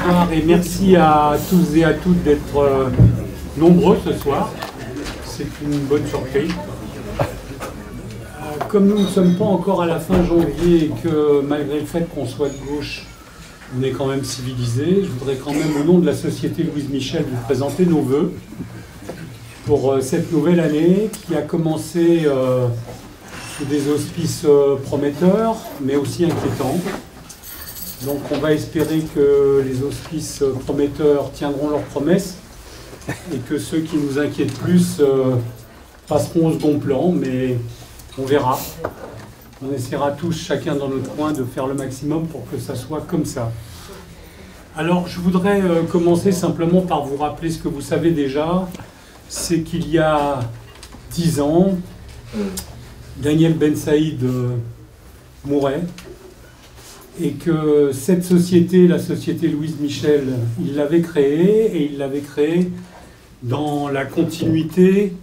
Bonsoir et merci à tous et à toutes d'être nombreux ce soir. C'est une bonne surprise. Comme nous ne sommes pas encore à la fin janvier et que malgré le fait qu'on soit de gauche, on est quand même civilisé, je voudrais quand même au nom de la Société Louise Michel vous présenter nos vœux pour cette nouvelle année qui a commencé sous des auspices prometteurs mais aussi inquiétants. Donc on va espérer que les auspices prometteurs tiendront leurs promesses et que ceux qui nous inquiètent plus passeront au second plan, mais on verra. On essaiera tous, chacun dans notre coin, de faire le maximum pour que ça soit comme ça. Alors je voudrais commencer simplement par vous rappeler ce que vous savez déjà, c'est qu'il y a 10 ans, Daniel Ben Saïd mourait. Et que cette société, la Société Louise Michel, il l'avait créée, et il l'avait créée dans la continuité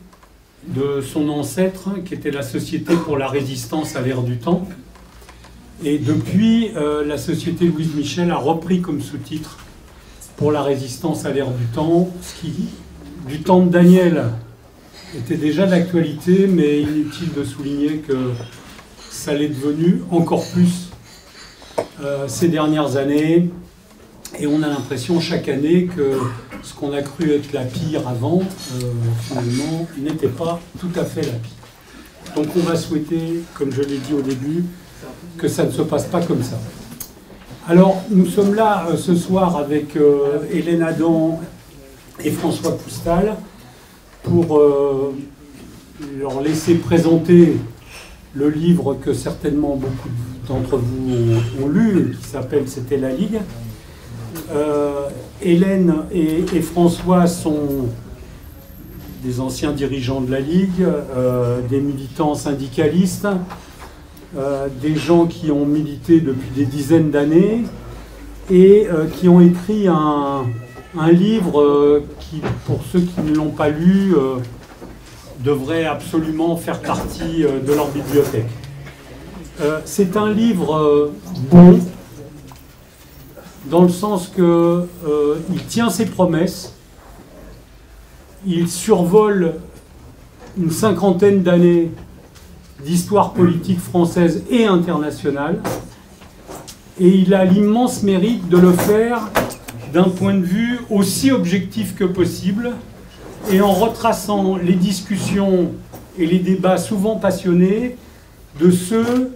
de son ancêtre, qui était la Société pour la résistance à l'ère du temps. Et depuis, la Société Louise Michel a repris comme sous-titre pour la résistance à l'ère du temps, ce qui, du temps de Daniel, était déjà d'actualité, mais inutile de souligner que ça l'est devenu encore plus ces dernières années, et on a l'impression chaque année que ce qu'on a cru être la pire avant, finalement, n'était pas tout à fait la pire. Donc on va souhaiter, comme je l'ai dit au début, que ça ne se passe pas comme ça. Alors nous sommes là ce soir avec Hélène Adam et François Poustal pour leur laisser présenter le livre que certainement beaucoup d'entre vous ont lu, qui s'appelle « C'était la Ligue ». Hélène et François sont des anciens dirigeants de la Ligue, des militants syndicalistes, des gens qui ont milité depuis des dizaines d'années et qui ont écrit un livre qui, pour ceux qui ne l'ont pas lu, devrait absolument faire partie de leur bibliothèque. C'est un livre bon, dans le sens qu'il tient ses promesses, il survole une cinquantaine d'années d'histoire politique française et internationale, et il a l'immense mérite de le faire d'un point de vue aussi objectif que possible, et en retraçant les discussions et les débats souvent passionnés de ceux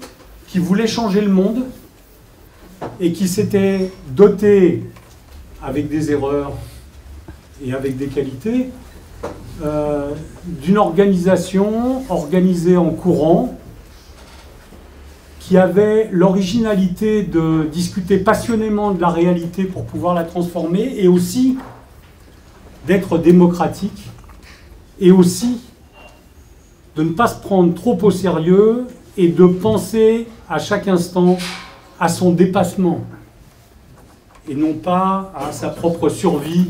qui voulaient changer le monde et qui s'étaient dotés, avec des erreurs et avec des qualités, d'une organisation organisée en courant qui avait l'originalité de discuter passionnément de la réalité pour pouvoir la transformer, et aussi d'être démocratique, et aussi de ne pas se prendre trop au sérieux et de penser à chaque instant à son dépassement et non pas à sa propre survie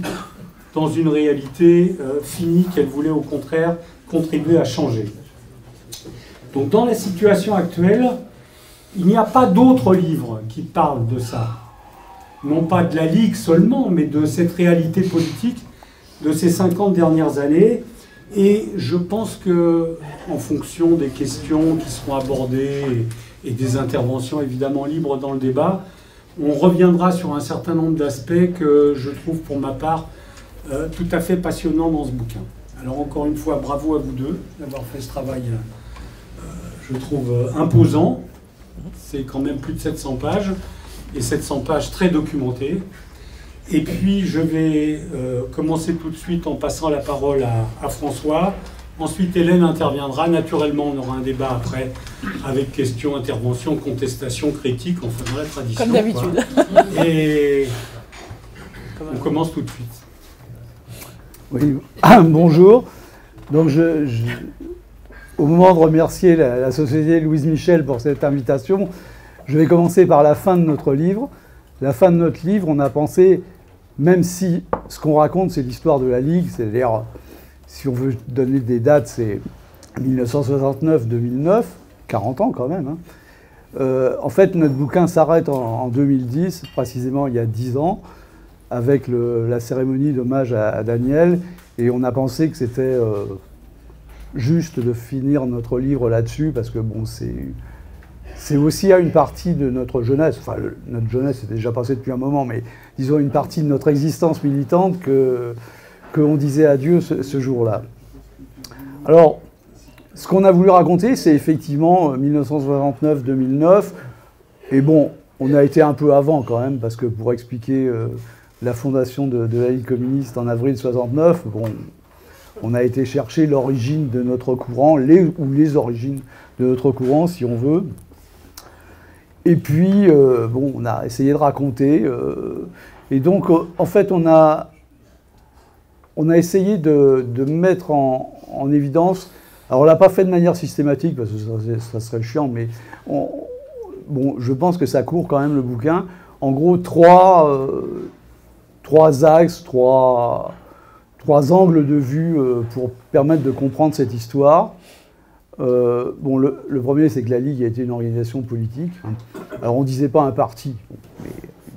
dans une réalité finie qu'elle voulait au contraire contribuer à changer. Donc dans la situation actuelle, il n'y a pas d'autres livres qui parlent de ça. Non pas de la Ligue seulement, mais de cette réalité politique de ces 50 dernières années. Et je pense que, en fonction des questions qui seront abordées et des interventions évidemment libres dans le débat, on reviendra sur un certain nombre d'aspects que je trouve pour ma part tout à fait passionnants dans ce bouquin. Alors encore une fois, bravo à vous deux d'avoir fait ce travail, je trouve, imposant. C'est quand même plus de 700 pages, et 700 pages très documentées. Et puis je vais commencer tout de suite en passant la parole à François. Ensuite Hélène interviendra. Naturellement on aura un débat après avec questions, interventions, contestations, critiques, enfin dans la tradition. Comme d'habitude. Et on commence tout de suite. Oui, bonjour. Donc au moment de remercier la Société Louise Michel pour cette invitation, je vais commencer par la fin de notre livre. La fin de notre livre, on a pensé, même si ce qu'on raconte, c'est l'histoire de la Ligue, c'est-à-dire, si on veut donner des dates, c'est 1969-2009, 40 ans quand même. En fait, notre bouquin s'arrête en 2010, précisément il y a 10 ans, avec la cérémonie d'hommage à Daniel, et on a pensé que c'était juste de finir notre livre là-dessus, parce que bon, c'est aussi à une partie de notre jeunesse, enfin notre jeunesse est déjà passée depuis un moment, mais disons une partie de notre existence militante qu'on disait adieu ce jour-là. Alors, ce qu'on a voulu raconter, c'est effectivement 1969-2009, et bon, on a été un peu avant quand même, parce que pour expliquer la fondation de la Ligue communiste en avril 69, bon, on a été chercher l'origine de notre courant, ou les origines de notre courant, si on veut. Et puis, bon, on a essayé de raconter. Et donc, en fait, on a essayé de mettre en évidence. Alors, on ne l'a pas fait de manière systématique, parce que ça serait chiant, mais bon, je pense que ça court quand même le bouquin. En gros, trois axes, trois angles de vue pour permettre de comprendre cette histoire. Bon, le premier, c'est que la Ligue a été une organisation politique. Alors, on ne disait pas un parti, mais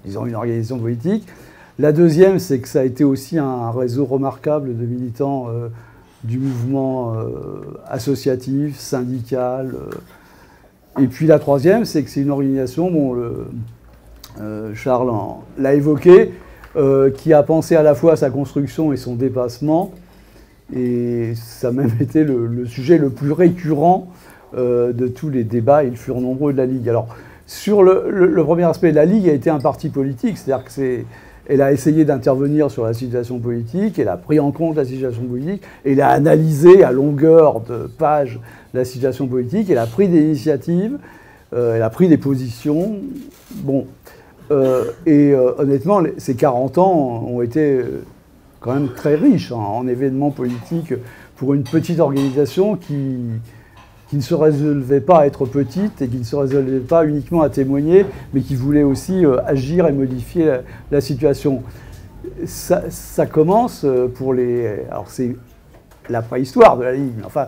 disons une organisation politique. La deuxième, c'est que ça a été aussi un réseau remarquable de militants du mouvement associatif, syndical. Et puis la troisième, c'est que c'est une organisation, bon, Charles l'a évoqué, qui a pensé à la fois à sa construction et son dépassement. Et ça a même été le sujet le plus récurrent de tous les débats, ils furent nombreux, de la Ligue. Alors, sur le premier aspect, la Ligue a été un parti politique, c'est-à-dire qu'elle a essayé d'intervenir sur la situation politique, elle a pris en compte la situation politique, elle a analysé à longueur de pages la situation politique, elle a pris des initiatives, elle a pris des positions. Bon, honnêtement, ces 40 ans ont été quand même très riches en événements politiques pour une petite organisation qui ne se résolvait pas à être petite et qui ne se résolvait pas uniquement à témoigner, mais qui voulait aussi agir et modifier la situation. Ça commence pour les... Alors c'est la préhistoire de la Ligue, mais enfin,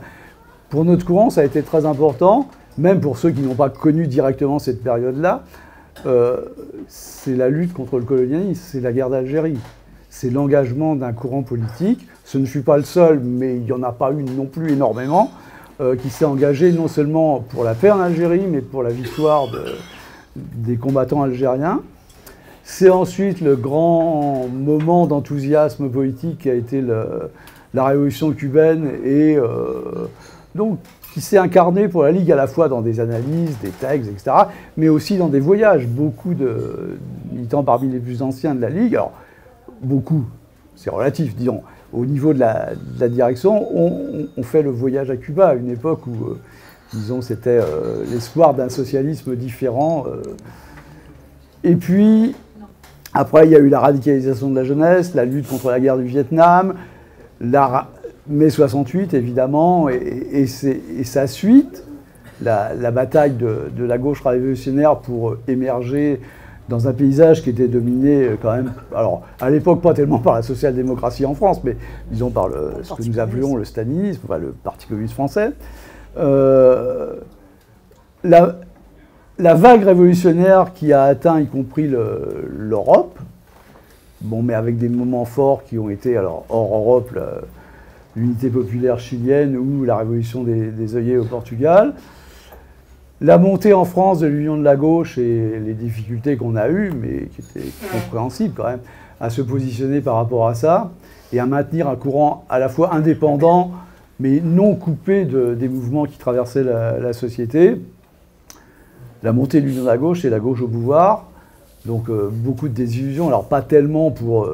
pour notre courant, ça a été très important, même pour ceux qui n'ont pas connu directement cette période-là. C'est la lutte contre le colonialisme, c'est la guerre d'Algérie. C'est l'engagement d'un courant politique. Ce ne fut pas le seul, mais il n'y en a pas eu non plus énormément, qui s'est engagé non seulement pour la paix en Algérie, mais pour la victoire des combattants algériens. C'est ensuite le grand moment d'enthousiasme politique qui a été la révolution cubaine, et donc qui s'est incarné pour la Ligue à la fois dans des analyses, des textes, etc., mais aussi dans des voyages. Beaucoup de militants parmi les plus anciens de la Ligue, alors beaucoup, c'est relatif, disons, au niveau de la direction, on fait le voyage à Cuba, à une époque où, disons, c'était l'espoir d'un socialisme différent. Et puis, après, il y a eu la radicalisation de la jeunesse, la lutte contre la guerre du Vietnam, mai 68, évidemment, et sa suite, la bataille de la gauche révolutionnaire pour émerger dans un paysage qui était dominé quand même, alors à l'époque pas tellement par la social-démocratie en France, mais disons par ce que nous appelions le stalinisme, enfin le Parti communiste français. La vague révolutionnaire qui a atteint y compris l'Europe, bon, mais avec des moments forts qui ont été, alors hors Europe, l'unité populaire chilienne ou la révolution des œillets au Portugal. La montée en France de l'Union de la gauche et les difficultés qu'on a eues, mais qui étaient compréhensibles quand même, à se positionner par rapport à ça, et à maintenir un courant à la fois indépendant, mais non coupé des mouvements qui traversaient la société. La montée de l'Union de la gauche et la gauche au pouvoir, donc beaucoup de désillusions, alors pas tellement pour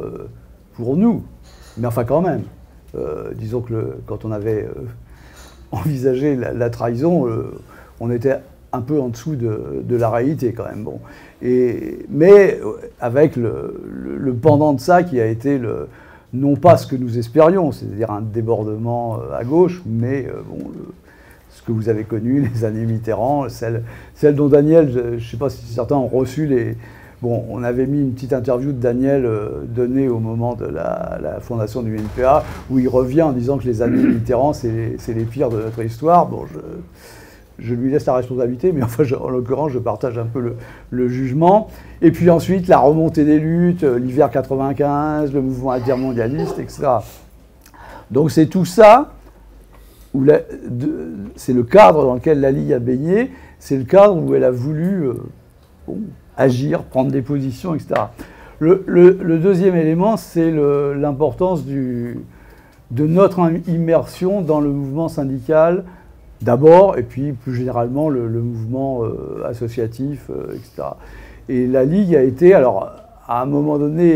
nous, mais enfin quand même. Disons que quand on avait envisagé la trahison, on était un peu en dessous de la réalité quand même. Bon. Mais avec le pendant de ça qui a été non pas ce que nous espérions, c'est-à-dire un débordement à gauche, mais bon, ce que vous avez connu, les années Mitterrand, celle dont Daniel, je ne sais pas si certains ont reçu les... Bon, on avait mis une petite interview de Daniel donnée au moment de la fondation du NPA, où il revient en disant que les années Mitterrand, c'est les pires de notre histoire. Bon, je lui laisse la responsabilité, mais enfin, en l'occurrence, je partage un peu le jugement. Et puis ensuite, la remontée des luttes, l'hiver 95, le mouvement intermondialiste, etc. Donc c'est tout ça, c'est le cadre dans lequel la Ligue a baigné, c'est le cadre où elle a voulu agir, prendre des positions, etc. Le deuxième élément, c'est l'importance de notre immersion dans le mouvement syndical, d'abord, et puis plus généralement le mouvement associatif, etc. Et la Ligue a été, alors à un moment donné,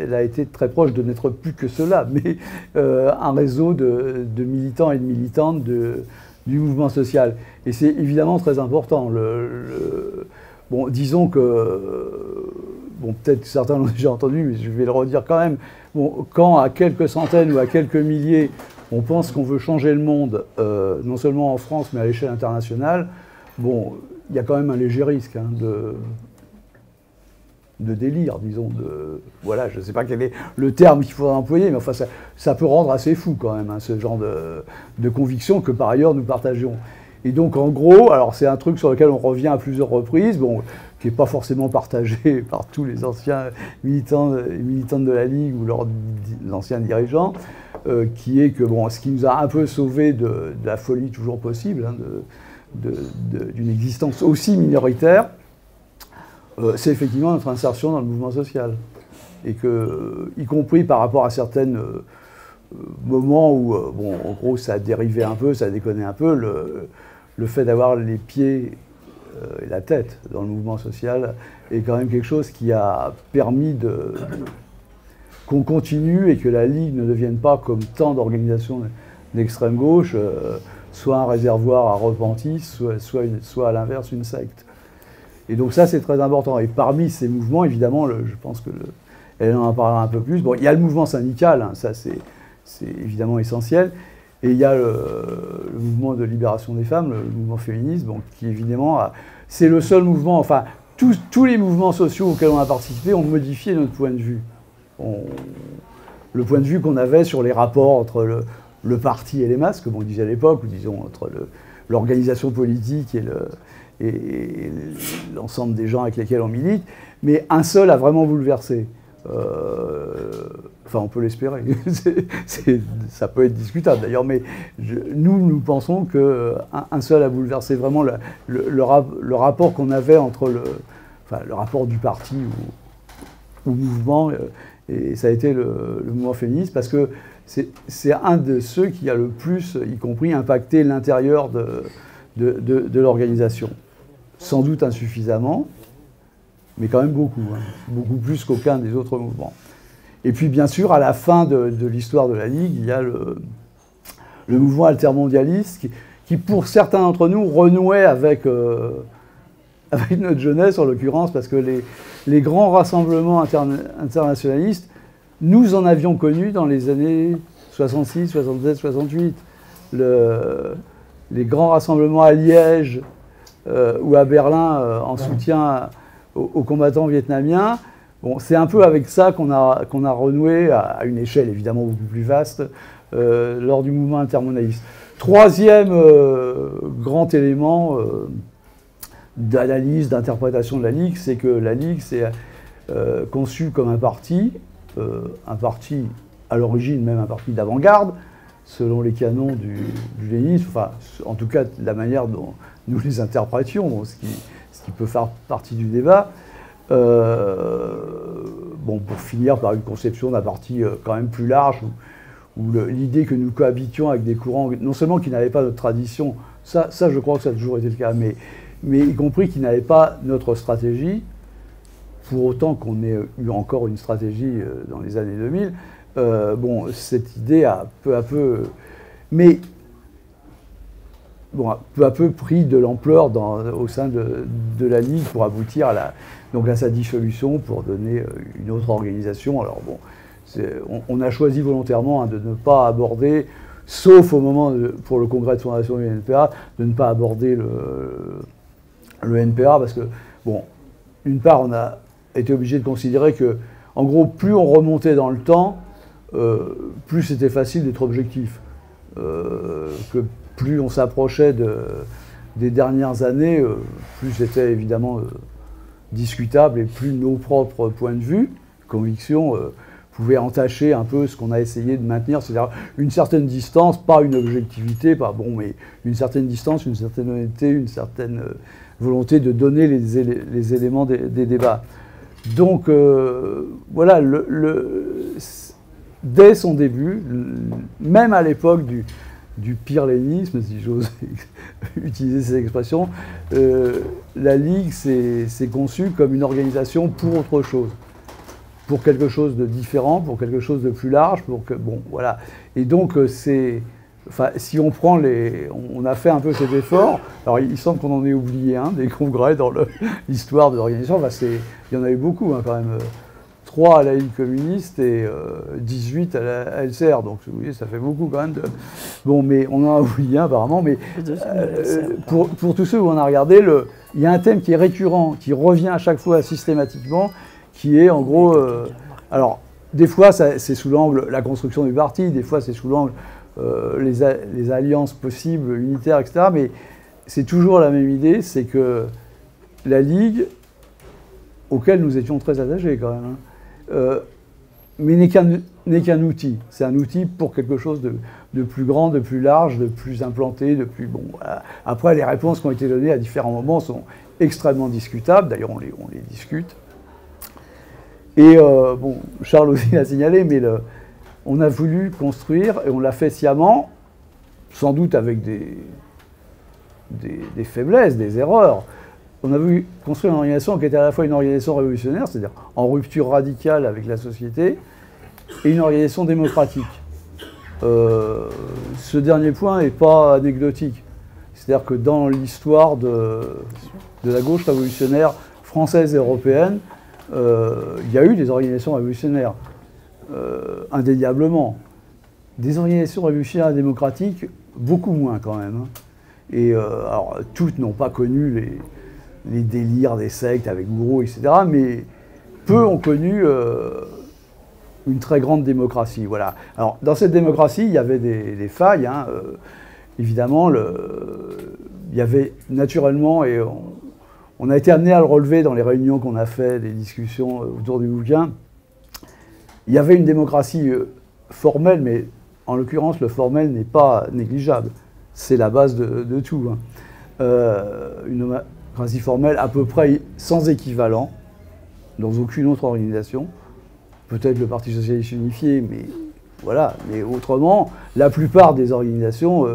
elle a été très proche de n'être plus que cela, mais un réseau de militants et de militantes du mouvement social. Et c'est évidemment très important. Bon, disons que, bon, peut-être que certains l'ont déjà entendu, mais je vais le redire quand même. Bon, quand à quelques centaines ou à quelques milliers, on pense qu'on veut changer le monde, non seulement en France, mais à l'échelle internationale, bon, il y a quand même un léger risque de délire, disons. Voilà, je ne sais pas quel est le terme qu'il faudra employer, mais enfin, ça peut rendre assez fou quand même, ce genre de conviction que par ailleurs nous partageons. Et donc, en gros, alors c'est un truc sur lequel on revient à plusieurs reprises, bon, qui n'est pas forcément partagé par tous les anciens militants et militantes de la Ligue ou leurs anciens dirigeants, qui est que, bon, ce qui nous a un peu sauvés de la folie toujours possible, d'une existence aussi minoritaire, c'est effectivement notre insertion dans le mouvement social. Et que, y compris par rapport à certains moments où, bon, en gros, ça a dérivé un peu, ça a déconné un peu, le fait d'avoir les pieds et la tête dans le mouvement social est quand même quelque chose qui a permis qu'on continue et que la Ligue ne devienne pas, comme tant d'organisations d'extrême gauche, soit un réservoir à repentis, soit à l'inverse une secte. Et donc ça, c'est très important. Et parmi ces mouvements, évidemment, je pense qu'elle en parlera un peu plus. Bon, il y a le mouvement syndical, hein, ça c'est évidemment essentiel. Et il y a le mouvement de libération des femmes, le mouvement féministe, bon, qui évidemment, c'est le seul mouvement, enfin, tous les mouvements sociaux auxquels on a participé ont modifié notre point de vue. Le point de vue qu'on avait sur les rapports entre le parti et les masses, comme on disait à l'époque, ou disons entre l'organisation politique et l'ensemble des gens avec lesquels on milite, mais un seul a vraiment bouleversé. Enfin, on peut l'espérer. Ça peut être discutable d'ailleurs, mais nous pensons qu'un seul a bouleversé vraiment le rapport qu'on avait entre le rapport du parti au mouvement, et ça a été le mouvement féministe, parce que c'est un de ceux qui a le plus, y compris, impacté l'intérieur de l'organisation. Sans doute insuffisamment, mais quand même beaucoup, hein, beaucoup plus qu'aucun des autres mouvements. Et puis bien sûr, à la fin de l'histoire de la Ligue, il y a le mouvement altermondialiste qui, pour certains d'entre nous, renouait avec notre jeunesse, en l'occurrence, parce que les grands rassemblements internationalistes, nous en avions connu dans les années 66, 67, 68. Les grands rassemblements à Liège ou à Berlin en soutien aux combattants vietnamiens. Bon, c'est un peu avec ça qu'on a renoué, à une échelle évidemment beaucoup plus vaste, lors du mouvement intermondialiste. Troisième grand élément d'analyse, d'interprétation de la Ligue, c'est que la Ligue s'est conçue comme un parti à l'origine même un parti d'avant-garde, selon les canons du léninisme, enfin, en tout cas de la manière dont nous les interprétions, ce qui peut faire partie du débat. Bon, pour finir par une conception d'un parti quand même plus large, où l'idée que nous cohabitions avec des courants, non seulement qui n'avaient pas notre tradition, ça je crois que ça a toujours été le cas, mais y compris qui n'avaient pas notre stratégie, pour autant qu'on ait eu encore une stratégie dans les années 2000, bon, cette idée a peu à peu, mais bon, peu à peu pris de l'ampleur au sein de la Ligue pour aboutir donc à sa dissolution, pour donner une autre organisation. Alors bon, on a choisi volontairement de ne pas aborder, sauf au moment pour le congrès de fondation du NPA, de ne pas aborder le NPA, parce que, bon, d'une part, on a été obligé de considérer que, en gros, plus on remontait dans le temps, plus c'était facile d'être objectif. Que plus on s'approchait des dernières années, plus c'était évidemment discutable et plus nos propres points de vue, convictions, pouvaient entacher un peu ce qu'on a essayé de maintenir, c'est-à-dire une certaine distance, pas une objectivité, pas bon, mais une certaine distance, une certaine honnêteté, une certaine volonté de donner les éléments des débats. Donc voilà, dès son début, même à l'époque du pyrlénisme, si j'ose utiliser ces expressions, la Ligue s'est conçue comme une organisation pour autre chose, pour quelque chose de différent, pour quelque chose de plus large, bon, voilà. Et donc, si on prend on a fait un peu cet effort, alors il semble qu'on en ait oublié un, des congrès dans l'histoire de l'organisation, il y en a eu beaucoup, hein, quand même. 3 à la Ligue communiste et 18 à la LCR. Donc, vous voyez, ça fait beaucoup quand même de... Bon, mais on en a oublié un apparemment, mais pour tous ceux où on a regardé, il y a un thème qui est récurrent, qui revient à chaque fois systématiquement, qui est en gros... alors, des fois, c'est sous l'angle la construction du parti, des fois, c'est sous l'angle les alliances possibles, unitaires, etc. Mais c'est toujours la même idée, c'est que la Ligue, auquel nous étions très attachés quand même, hein, mais n'est qu'un outil. C'est un outil pour quelque chose de plus grand, de plus large, de plus implanté, de plus... Bon, voilà. Après, les réponses qui ont été données à différents moments sont extrêmement discutables. D'ailleurs, on les discute. Et bon, Charles aussi l'a signalé, mais on a voulu construire, et on l'a fait sciemment, sans doute avec des faiblesses, des erreurs. On a voulu construire une organisation qui était à la fois une organisation révolutionnaire, c'est-à-dire en rupture radicale avec la société, et une organisation démocratique. Ce dernier point n'est pas anecdotique. C'est-à-dire que dans l'histoire de la gauche révolutionnaire française et européenne, il y a eu des organisations révolutionnaires, indéniablement. Des organisations révolutionnaires et démocratiques, beaucoup moins quand même. Hein. Et alors, toutes n'ont pas connu les délires des sectes avec gourou, etc. Mais peu ont connu une très grande démocratie. Voilà. Alors, dans cette démocratie, il y avait des failles. Hein. Évidemment, il y avait naturellement, et on a été amené à le relever dans les réunions qu'on a fait, des discussions autour du bouquin, il y avait une démocratie formelle, mais en l'occurrence, le formel n'est pas négligeable. C'est la base de tout. Hein. Une démocratie formelle à peu près sans équivalent dans aucune autre organisation. Peut-être le Parti socialiste unifié, mais voilà. Mais autrement, la plupart des organisations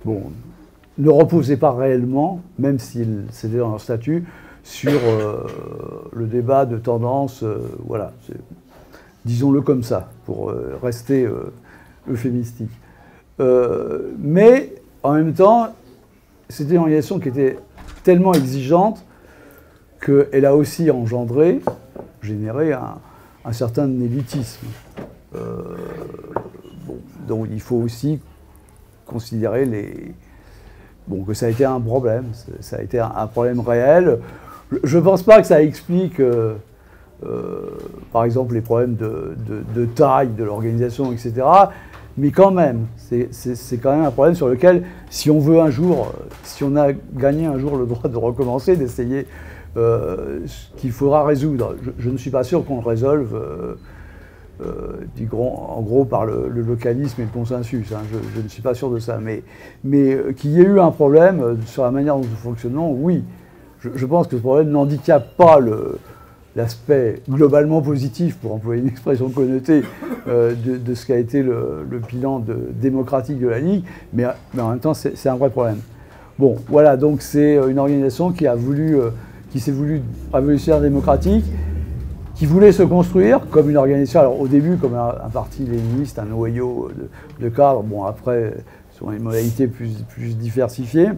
ne reposaient pas réellement, même si c'était dans leur statut, sur le débat de tendance. Voilà. Disons-le comme ça, pour rester euphémistique. Mais en même temps, c'était une organisation qui était tellement exigeante qu'elle a aussi généré un certain élitisme. Donc il faut aussi considérer que ça a été un problème, ça a été un problème réel. Je ne pense pas que ça explique, par exemple, les problèmes de taille de l'organisation, etc. Mais quand même, c'est quand même un problème sur lequel, si on veut un jour, si on a gagné un jour le droit de recommencer, d'essayer, qu'il faudra résoudre. Je ne suis pas sûr qu'on le résolve, en gros, par le localisme et le consensus. Hein. Je ne suis pas sûr de ça. Mais qu'il y ait eu un problème sur la manière dont nous fonctionnons, oui. Je pense que ce problème n'handicape pas l'aspect globalement positif, pour employer une expression connotée, de ce qu'a été le bilan démocratique de la Ligue, mais en même temps, c'est un vrai problème. Bon, voilà, donc c'est une organisation qui s'est voulue révolutionnaire démocratique, qui voulait se construire comme une organisation, alors au début comme un parti léniniste, un noyau de cadres, bon après, sur des modalités plus diversifiées,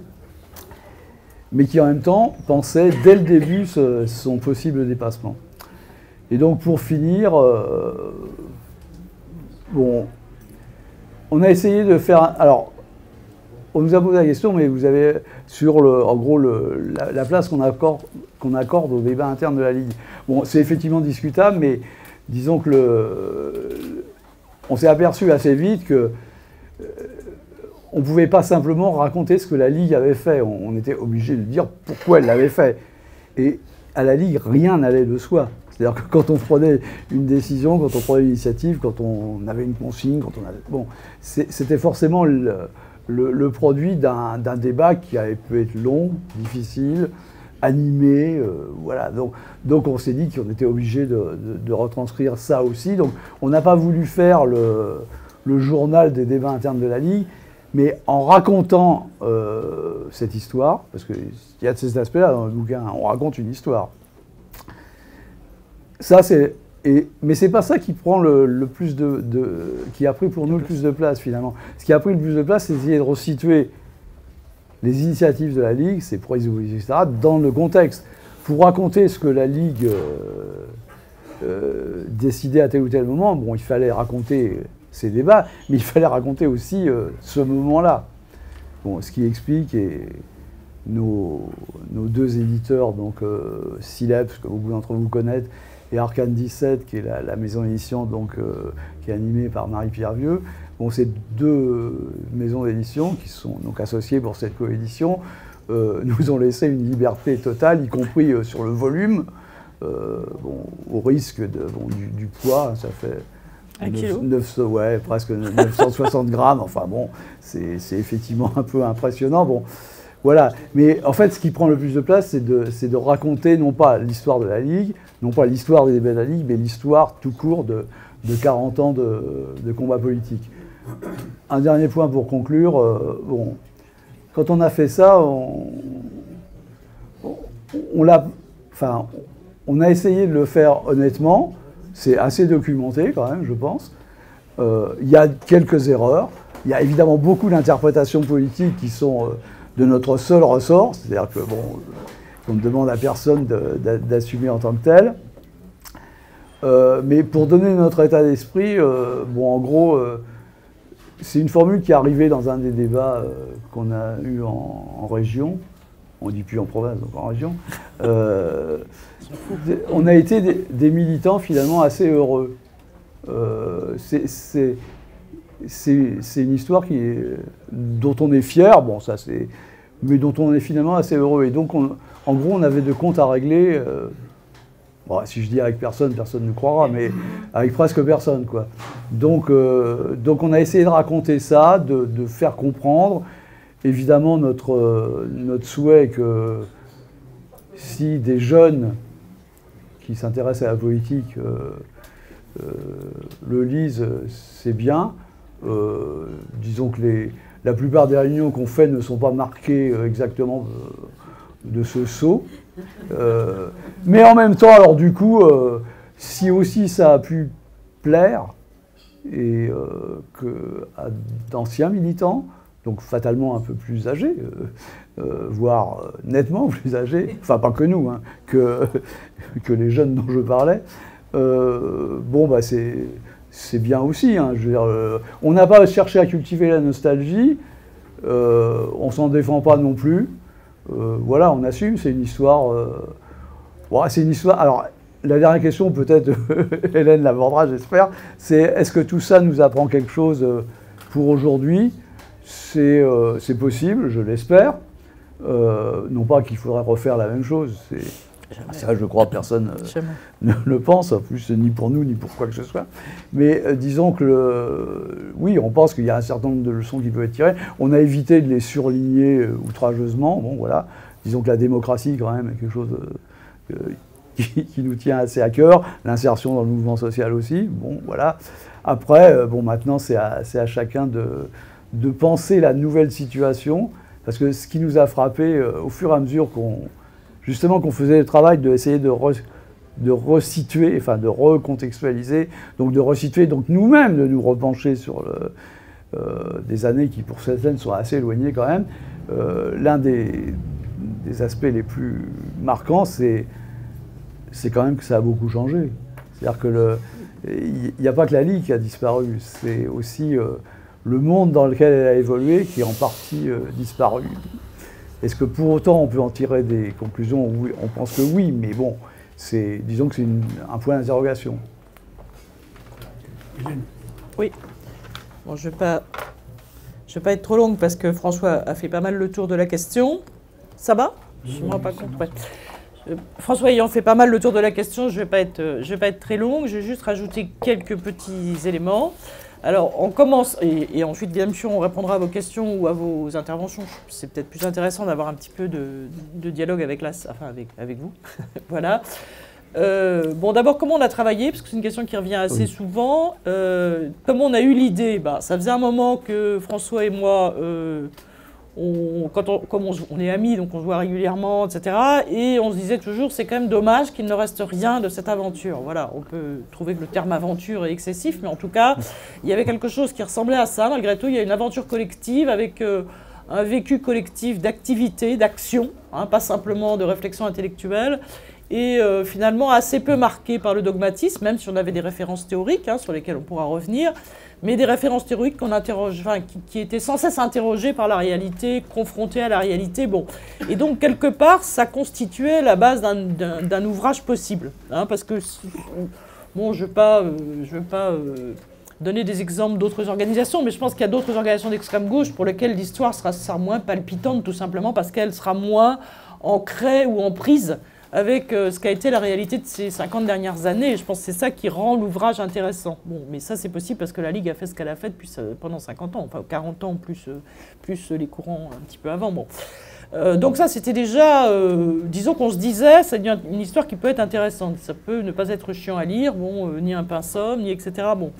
mais qui en même temps pensait dès le début son possible dépassement. Et donc pour finir, on a essayé de faire... Alors, on nous a posé la question, mais vous avez sur en gros la place qu'on accorde au débat interne de la Ligue. Bon, c'est effectivement discutable, mais disons que on s'est aperçu assez vite que on ne pouvait pas simplement raconter ce que la Ligue avait fait. On était obligé de dire pourquoi elle l'avait fait. Et à la Ligue, rien n'allait de soi. C'est-à-dire que quand on prenait une décision, quand on prenait une initiative, quand on avait une consigne, quand on avait... Bon, c'était forcément le produit d'un débat qui avait pu être long, difficile, animé, voilà. Donc on s'est dit qu'on était obligé de retranscrire ça aussi. Donc on n'a pas voulu faire le journal des débats internes de la Ligue, mais en racontant cette histoire, parce qu'il y a de ces aspects-là dans le bouquin, on raconte une histoire. Ça, mais c'est pas ça qui prend le plus qui a pris pour nous le plus de place finalement. Ce qui a pris le plus de place, c'est d'essayer de resituer les initiatives de la Ligue, ses projets, etc., dans le contexte. Pour raconter ce que la Ligue décidait à tel ou tel moment, bon, il fallait raconter ces débats, mais il fallait raconter aussi ce moment-là. Bon, ce qui explique, et nos deux éditeurs, donc Sileps, que beaucoup d'entre vous connaissent, et Arcane 17, qui est la maison d'édition qui est animée par Marie-Pierre Vieux. Bon, ces deux maisons d'édition qui sont donc associées pour cette coédition nous ont laissé une liberté totale, y compris sur le volume, bon, au risque du poids, ça fait 900, presque 960 grammes, enfin bon, c'est effectivement un peu impressionnant. Bon, voilà. Mais en fait, ce qui prend le plus de place, c'est de raconter non pas l'histoire de la Ligue, non pas l'histoire des débats de la Ligue, mais l'histoire tout court de 40 ans de combat politique. Un dernier point pour conclure. Bon, quand on a fait ça, on a essayé de le faire honnêtement. C'est assez documenté quand même, je pense. Il y a quelques erreurs. Il y a évidemment beaucoup d'interprétations politiques qui sont de notre seul ressort. C'est-à-dire que, bon, on ne demande à personne d'assumer en tant que tel. Mais pour donner notre état d'esprit, bon, en gros, c'est une formule qui est arrivée dans un des débats qu'on a eu en région. On ne dit plus en province, donc en région. On a été des militants finalement assez heureux. C'est une histoire dont on est fier, bon, ça c'est, mais dont on est finalement assez heureux. Et donc, en gros, on avait de comptes à régler. Bon, si je dis avec personne, personne ne croira, mais avec presque personne, quoi. Donc on a essayé de raconter ça, de faire comprendre. Évidemment, notre souhait est que si des jeunes qui s'intéressent à la politique le lisent, c'est bien. Disons que la plupart des réunions qu'on fait ne sont pas marquées exactement de ce saut. Mais en même temps, alors du coup, si aussi ça a pu plaire, et à d'anciens militants, donc fatalement un peu plus âgés, voire nettement plus âgés, enfin pas que nous, hein, que les jeunes dont je parlais, bon, bah c'est bien aussi. Hein, je veux dire, on n'a pas cherché à cultiver la nostalgie, on s'en défend pas non plus. Voilà, on assume, c'est une histoire. C'est une histoire. Alors, la dernière question, peut-être, Hélène l'abordera, j'espère, c'est est-ce que tout ça nous apprend quelque chose pour aujourd'hui? C'est possible, je l'espère. Non pas qu'il faudrait refaire la même chose. Ça, je crois, personne ne le pense, en plus, ni pour nous, ni pour quoi que ce soit. Mais disons que, oui, on pense qu'il y a un certain nombre de leçons qui peuvent être tirées. On a évité de les surligner outrageusement. Bon, voilà. Disons que la démocratie, quand même, est quelque chose qui nous tient assez à cœur. L'insertion dans le mouvement social aussi. Bon, voilà. Après, bon, maintenant, c'est à chacun de penser la nouvelle situation. Parce que ce qui nous a frappé, au fur et à mesure qu'on faisait le travail d'essayer de resituer, enfin de recontextualiser, donc de resituer donc nous-mêmes, de nous repencher sur des années qui pour certaines sont assez éloignées quand même. L'un des aspects les plus marquants, c'est quand même que ça a beaucoup changé. C'est-à-dire que il n'y a pas que la Ligue qui a disparu, c'est aussi le monde dans lequel elle a évolué qui est en partie disparu. Est-ce que pour autant on peut en tirer des conclusions? Oui, on pense que oui, mais bon, disons que c'est un point d'interrogation. Oui. Bon, je vais pas Je ne vais pas être trop longue parce que François a fait pas mal le tour de la question. Ça va? Je ne me rends pas compte. Ouais. François ayant fait pas mal le tour de la question, je ne vais pas être très longue. Je vais juste rajouter quelques petits éléments. Alors, on commence, et ensuite, bien sûr, on répondra à vos questions ou à vos interventions. C'est peut-être plus intéressant d'avoir un petit peu de dialogue avec vous. Voilà. Bon, d'abord, comment on a travaillé? Parce que c'est une question qui revient assez souvent. Comment on a eu l'idée? Ça faisait un moment que François et moi, comme on est amis, donc on se voit régulièrement, etc. Et on se disait toujours, c'est quand même dommage qu'il ne reste rien de cette aventure. Voilà, on peut trouver que le terme aventure est excessif, mais en tout cas, il y avait quelque chose qui ressemblait à ça. Malgré tout, il y a une aventure collective avec un vécu collectif d'activité, d'action, hein, pas simplement de réflexion intellectuelle, et finalement assez peu marqué par le dogmatisme, même si on avait des références théoriques, hein, sur lesquelles on pourra revenir, mais des références théoriques qui étaient sans cesse interrogées par la réalité, confrontées à la réalité. Bon. Et donc, quelque part, ça constituait la base d'un ouvrage possible. Hein, parce que, bon, je ne veux pas donner des exemples d'autres organisations, mais je pense qu'il y a d'autres organisations d'extrême gauche pour lesquelles l'histoire sera moins palpitante, tout simplement parce qu'elle sera moins ancrée ou en prise avec ce qu'a été la réalité de ces 50 dernières années. Et je pense que c'est ça qui rend l'ouvrage intéressant. Bon, mais ça, c'est possible parce que la Ligue a fait ce qu'elle a fait depuis, pendant 50 ans, enfin 40 ans, plus les courants un petit peu avant. Bon. Donc ça, c'était déjà, disons qu'on se disait, c'est une histoire qui peut être intéressante. Ça peut ne pas être chiant à lire, bon, ni un pain somme, ni etc. Bon.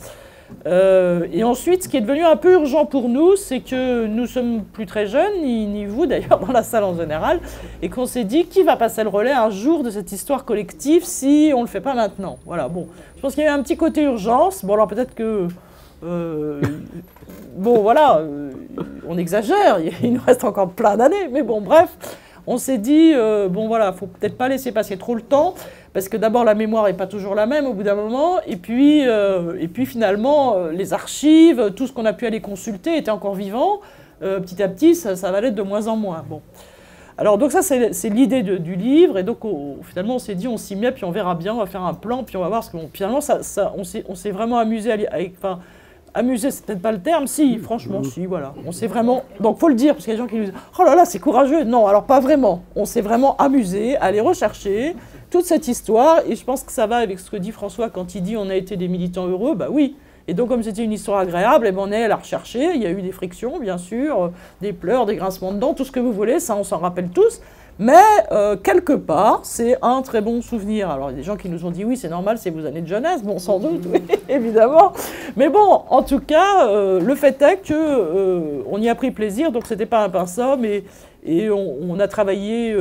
Et ensuite, ce qui est devenu un peu urgent pour nous, c'est que nous sommes plus très jeunes, ni vous d'ailleurs dans la salle en général, et qu'on s'est dit qui va passer le relais un jour de cette histoire collective si on ne le fait pas maintenant. Voilà, bon, je pense qu'il y a eu un petit côté urgence. Bon, alors peut-être que bon, voilà, on exagère, il nous reste encore plein d'années, mais bon, bref, on s'est dit, bon voilà, faut peut-être pas laisser passer trop le temps, parce que d'abord la mémoire n'est pas toujours la même au bout d'un moment, et puis finalement, les archives, tout ce qu'on a pu aller consulter était encore vivant, petit à petit, ça va l'être de moins en moins. Bon. Alors donc ça, c'est l'idée du livre, et donc finalement on s'est dit, on s'y met, puis on verra bien, on va faire un plan, puis on va voir, parce que bon, finalement, on s'est vraiment amusé enfin, amusé, c'est peut-être pas le terme, si, franchement, si, voilà. On s'est vraiment... Donc, faut le dire, parce qu'il y a des gens qui nous disent « Oh là là, c'est courageux !» Non, alors pas vraiment. On s'est vraiment amusé à aller rechercher toute cette histoire, et je pense que ça va avec ce que dit François quand il dit « On a été des militants heureux », bah oui. Et donc, comme c'était une histoire agréable, eh ben, on est allé la rechercher. Il y a eu des frictions, bien sûr, des pleurs, des grincements de dents, tout ce que vous voulez, ça, on s'en rappelle tous. Mais, quelque part, c'est un très bon souvenir. Alors, il y a des gens qui nous ont dit, oui, c'est normal, c'est vos années de jeunesse. Bon, sans doute, oui, évidemment. Mais bon, en tout cas, le fait est qu'on y a pris plaisir, donc c'était pas un pain somme, et on a travaillé...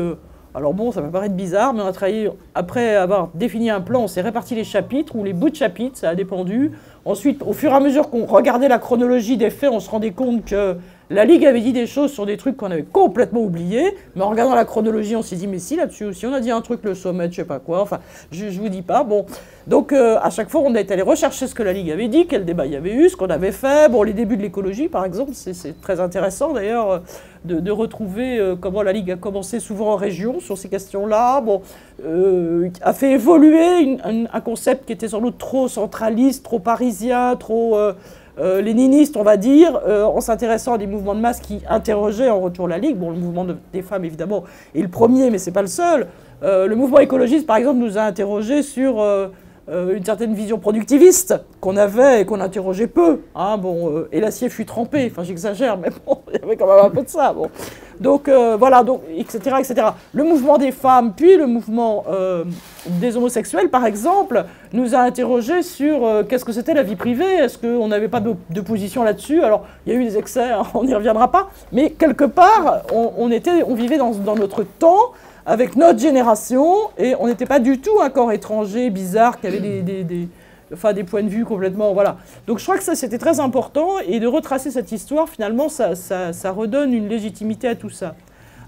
alors bon, ça peut paraître bizarre, mais on a travaillé, après avoir défini un plan, on s'est réparti les chapitres, ou les bouts de chapitres, ça a dépendu. Ensuite, au fur et à mesure qu'on regardait la chronologie des faits, on se rendait compte que la Ligue avait dit des choses sur des trucs qu'on avait complètement oubliés, mais en regardant la chronologie, on s'est dit, mais si, là-dessus aussi, on a dit un truc, le sommet, je sais pas quoi, enfin, je vous dis pas, bon. Donc, à chaque fois, on est allé rechercher ce que la Ligue avait dit, quel débat il y avait eu, ce qu'on avait fait, bon, les débuts de l'écologie, par exemple, c'est très intéressant, d'ailleurs, de retrouver comment la Ligue a commencé souvent en région sur ces questions-là, bon, a fait évoluer un concept qui était sans doute trop centraliste, trop parisien, trop... léniniste, on va dire, en s'intéressant à des mouvements de masse qui interrogeaient en retour la Ligue. Bon, le mouvement des femmes, évidemment, est le premier, mais c'est pas le seul. Le mouvement écologiste, par exemple, nous a interrogés sur une certaine vision productiviste qu'on avait et qu'on interrogeait peu. Hein, bon, et l'acier fut trempé, enfin j'exagère, mais bon, il y avait quand même un peu de ça. Bon. Donc voilà, donc, etc., etc. Le mouvement des femmes, puis le mouvement des homosexuels, par exemple, nous a interrogés sur qu'est-ce que c'était la vie privée, est-ce qu'on n'avait pas de position là-dessus. Alors, il y a eu des excès, hein, on n'y reviendra pas, mais quelque part, on vivait dans notre temps, avec notre génération, et on n'était pas du tout un corps étranger, bizarre, qui avait des points de vue complètement... Voilà. Donc je crois que ça, c'était très important, et de retracer cette histoire, finalement, ça redonne une légitimité à tout ça.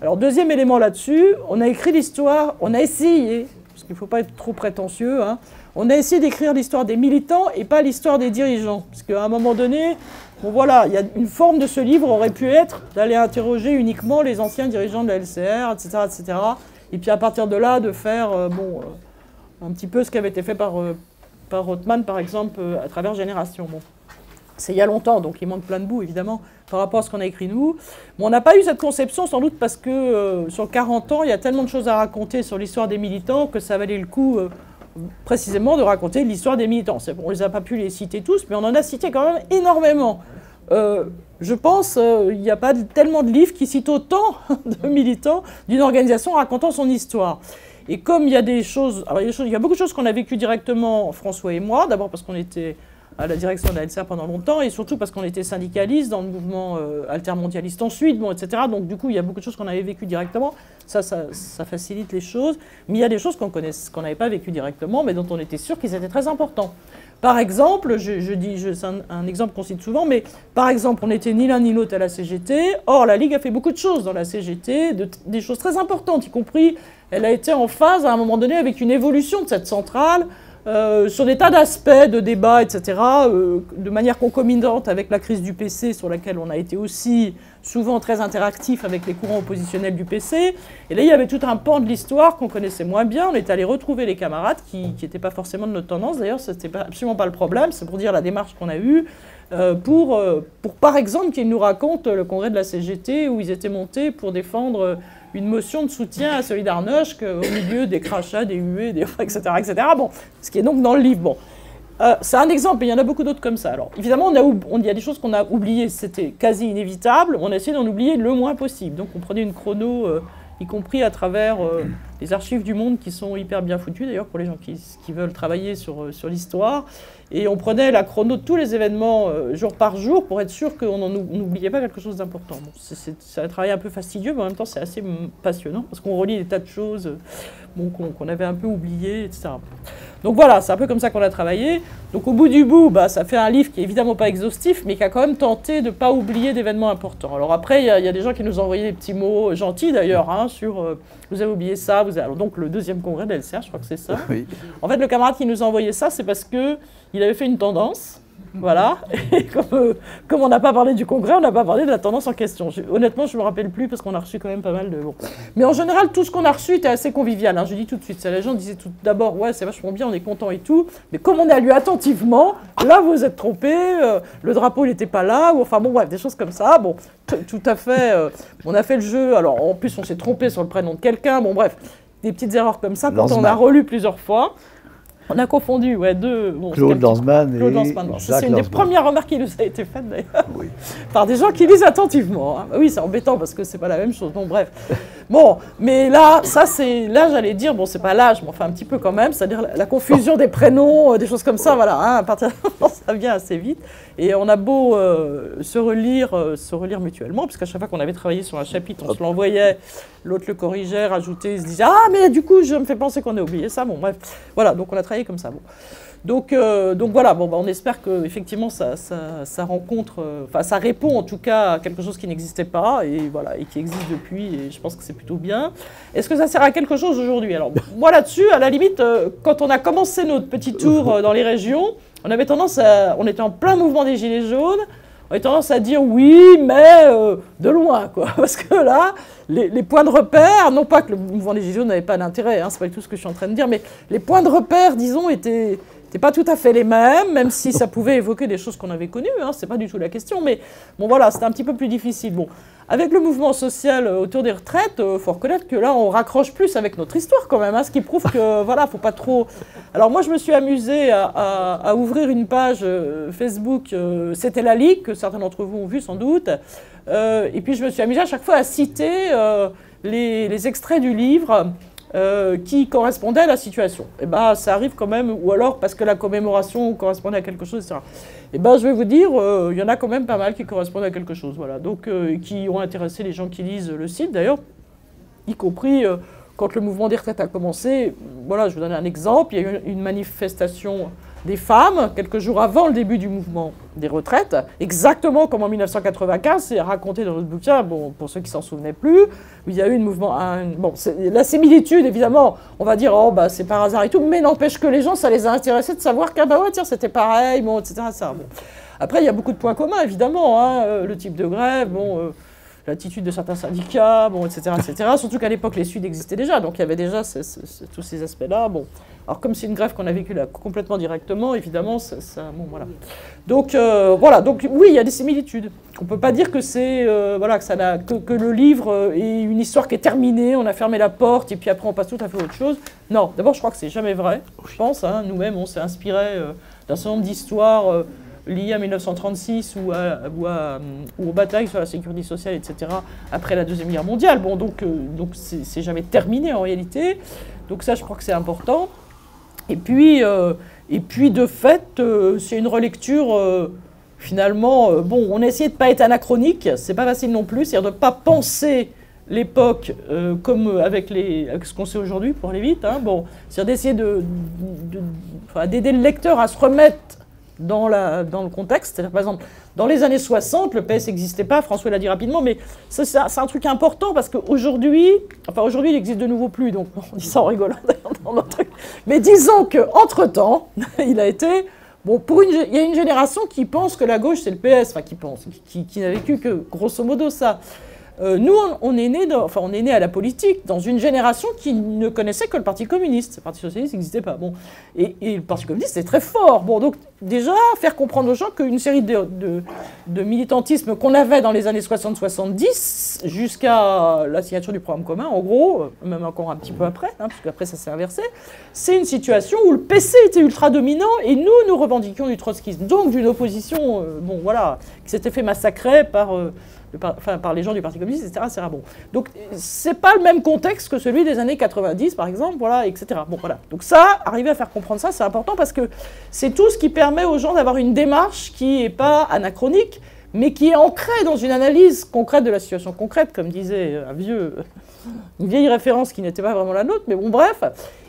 Alors, deuxième élément là-dessus, on a écrit l'histoire, on a essayé, parce qu'il ne faut pas être trop prétentieux, hein, on a essayé d'écrire l'histoire des militants et pas l'histoire des dirigeants. Parce qu'à un moment donné, bon voilà, il y a une forme de ce livre aurait pu être d'aller interroger uniquement les anciens dirigeants de la LCR, etc., etc. Et puis à partir de là, de faire un petit peu ce qui avait été fait par Rothman, par exemple, à travers Génération. Bon. C'est il y a longtemps, donc il manque plein de bouts, évidemment, par rapport à ce qu'on a écrit nous. Mais on n'a pas eu cette conception, sans doute parce que sur 40 ans, il y a tellement de choses à raconter sur l'histoire des militants que ça valait le coup, précisément, de raconter l'histoire des militants. On ne les a pas pu les citer tous, mais on en a cité quand même énormément. Je pense qu'il n'y a pas tellement de livres qui citent autant de militants d'une organisation racontant son histoire. Et comme il y a des choses... Alors il y a beaucoup de choses qu'on a vécues directement, François et moi, d'abord parce qu'on était à la direction de la LCR pendant longtemps, et surtout parce qu'on était syndicalistes dans le mouvement altermondialiste ensuite, bon, etc. Donc du coup, il y a beaucoup de choses qu'on avait vécues directement. Ça facilite les choses. Mais il y a des choses qu'on n'avait pas vécues directement, mais dont on était sûr qu'ils étaient très importants. Par exemple, c'est un exemple qu'on cite souvent, mais par exemple, on n'était ni l'un ni l'autre à la CGT. Or, la Ligue a fait beaucoup de choses dans la CGT, des choses très importantes, y compris, elle a été en phase à un moment donné avec une évolution de cette centrale, sur des tas d'aspects, de débats, etc., de manière concomitante avec la crise du PC, sur laquelle on a été aussi souvent très interactif avec les courants oppositionnels du PC. Et là, il y avait tout un pan de l'histoire qu'on connaissait moins bien. On est allé retrouver les camarades qui n'étaient pas forcément de notre tendance. D'ailleurs, ce n'était absolument pas le problème. C'est pour dire la démarche qu'on a eue. Pour par exemple, qu'ils nous racontent le congrès de la CGT où ils étaient montés pour défendre une motion de soutien à Solidarność au milieu des crachats, des huées, etc., etc. Bon, ce qui est donc dans le livre. Bon. C'est un exemple, mais il y en a beaucoup d'autres comme ça. Alors, évidemment, il y a des choses qu'on a oubliées, c'était quasi inévitable. On a essayé d'en oublier le moins possible. Donc, on prenait une chrono, y compris à travers les archives du Monde, qui sont hyper bien foutues, d'ailleurs, pour les gens qui veulent travailler sur l'histoire. Et on prenait la chrono de tous les événements jour par jour pour être sûr qu'on n'oubliait pas quelque chose d'important. Bon, c'est un travail un peu fastidieux, mais en même temps, c'est assez passionnant, parce qu'on relie des tas de choses qu'on avait un peu oubliées, etc. Donc voilà, c'est un peu comme ça qu'on a travaillé. Donc au bout du bout, ça fait un livre qui est évidemment pas exhaustif, mais qui a quand même tenté de ne pas oublier d'événements importants. Alors après, il y a des gens qui nous ont envoyé des petits mots gentils d'ailleurs, sur vous avez oublié ça, alors donc le deuxième congrès de l'LCR, je crois que c'est ça. Oui. En fait, le camarade qui nous a envoyé ça, c'est parce qu'il avait fait une tendance. Voilà, et comme on n'a pas parlé du congrès, on n'a pas parlé de la tendance en question. Honnêtement, je ne me rappelle plus parce qu'on a reçu quand même pas mal de... Bon. Mais en général, tout ce qu'on a reçu était assez convivial, je dis tout de suite. Les gens disaient tout d'abord, ouais, c'est vachement bien, on est content et tout, mais comme on a lu attentivement, là, vous êtes trompés, le drapeau, il n'était pas là, ou enfin bon, bref, des choses comme ça. Bon, tout à fait, on a fait le jeu, alors en plus, on s'est trompé sur le prénom de quelqu'un, bon, bref, des petites erreurs comme ça, quand on a relu plusieurs fois. On a confondu, deux... Bon, Claude Lanzmann et c'est une des premières remarques qui nous a été faite, d'ailleurs, oui. Par des gens qui lisent attentivement. Oui, c'est embêtant, parce que c'est pas la même chose. Bon, bref. Bon, mais là, j'allais dire, bon, c'est pas l'âge, mais enfin, un petit peu quand même, c'est-à-dire la confusion des prénoms, des choses comme ça, voilà, à partir de moment, ça vient assez vite. Et on a beau se relire mutuellement, puisqu'à chaque fois qu'on avait travaillé sur un chapitre, on se l'envoyait, l'autre le corrigeait, rajoutait, il se disait « Ah, mais du coup, je me fais penser qu'on a oublié ça. » Bon, bref. Voilà, donc on a travaillé comme ça. Bon. Donc voilà, on espère qu'effectivement, ça rencontre, ça répond en tout cas à quelque chose qui n'existait pas, et voilà, et qui existe depuis, et je pense que c'est plutôt bien. Est-ce que ça sert à quelque chose aujourd'hui? Alors, moi là-dessus, à la limite, quand on a commencé notre petit tour dans les régions, on était en plein mouvement des Gilets jaunes, on avait tendance à dire oui, mais de loin, quoi. Parce que là, les points de repère, non pas que le mouvement des Gilets jaunes n'avait pas d'intérêt, c'est pas du tout ce que je suis en train de dire, mais les points de repère, disons, étaient pas tout à fait les mêmes, même si ça pouvait évoquer des choses qu'on avait connues, c'est pas du tout la question, mais bon voilà, c'était un petit peu plus difficile. Bon, avec le mouvement social autour des retraites, faut reconnaître que là, on raccroche plus avec notre histoire quand même, ce qui prouve que voilà, faut pas trop... Alors moi, je me suis amusée à ouvrir une page Facebook, c'était la Ligue, que certains d'entre vous ont vu sans doute, et puis je me suis amusée à chaque fois à citer les extraits du livre qui correspondaient à la situation. Et ça arrive quand même, ou alors parce que la commémoration correspondait à quelque chose, etc. Et je vais vous dire, il y en a quand même pas mal qui correspondent à quelque chose, voilà. Donc, qui ont intéressé les gens qui lisent le site, d'ailleurs, y compris quand le mouvement des retraites a commencé. Voilà, je vous donne un exemple, il y a eu une manifestation des femmes, quelques jours avant le début du mouvement des retraites, exactement comme en 1995, c'est raconté dans notre bouquin, bon, pour ceux qui s'en souvenaient plus, il y a eu un mouvement, la similitude, évidemment, on va dire, c'est par hasard et tout, mais n'empêche que les gens, ça les a intéressés de savoir tiens, c'était pareil, bon, etc. Ça, bon. Après, il y a beaucoup de points communs, évidemment, le type de grève, bon... l'attitude de certains syndicats, bon, etc., etc. Surtout qu'à l'époque, les Suds existaient déjà, donc il y avait déjà tous ces aspects-là. Bon. Alors, comme c'est une grève qu'on a vécue là complètement directement, évidemment, bon, voilà. Donc, voilà. Donc, oui, il y a des similitudes. On ne peut pas dire que c'est, voilà, que le livre est une histoire qui est terminée, on a fermé la porte, et puis après, on passe tout à fait à autre chose. Non, d'abord, je crois que c'est jamais vrai, je pense. Hein, nous-mêmes, on s'est inspiré d'un certain nombre d'histoires liées à 1936 ou aux batailles sur la sécurité sociale, etc., après la Deuxième Guerre mondiale. Bon, donc c'est jamais terminé, en réalité. Donc ça, je crois que c'est important. Et puis, de fait, c'est une relecture, finalement, bon, on a essayé de ne pas être anachronique, c'est pas facile non plus, c'est-à-dire de ne pas penser l'époque comme avec ce qu'on sait aujourd'hui, pour aller vite, hein, bon, c'est-à-dire d'essayer d'aider le lecteur à se remettre dans le contexte. C'est-à-dire, par exemple, dans les années 60, le PS n'existait pas, François l'a dit rapidement, mais c'est un truc important parce qu'aujourd'hui, il n'existe de nouveau plus, donc on dit ça en rigolant dans notre truc. Mais disons qu'entre-temps, il a été... Bon, il y a une génération qui pense que la gauche, c'est le PS, enfin qui n'a vécu que grosso modo ça. Nous, on est né à la politique dans une génération qui ne connaissait que le Parti communiste. Le Parti socialiste n'existait pas. Bon. Et le Parti communiste, c'est très fort. Bon, donc déjà, faire comprendre aux gens qu'une série de militantisme qu'on avait dans les années 60-70, jusqu'à la signature du programme commun, en gros, même encore un petit peu après, hein, parce qu'après ça s'est inversé, c'est une situation où le PC était ultra dominant et nous revendiquions du trotskisme. Donc d'une opposition, bon voilà, qui s'était fait massacrer par les gens du Parti communiste, etc. Bon. Donc, c'est pas le même contexte que celui des années 90, par exemple, voilà, etc. Bon, voilà. Donc ça, arriver à faire comprendre ça, c'est important parce que c'est tout ce qui permet aux gens d'avoir une démarche qui n'est pas anachronique, mais qui est ancrée dans une analyse concrète de la situation concrète, comme disait une vieille référence qui n'était pas vraiment la nôtre, mais bon, bref.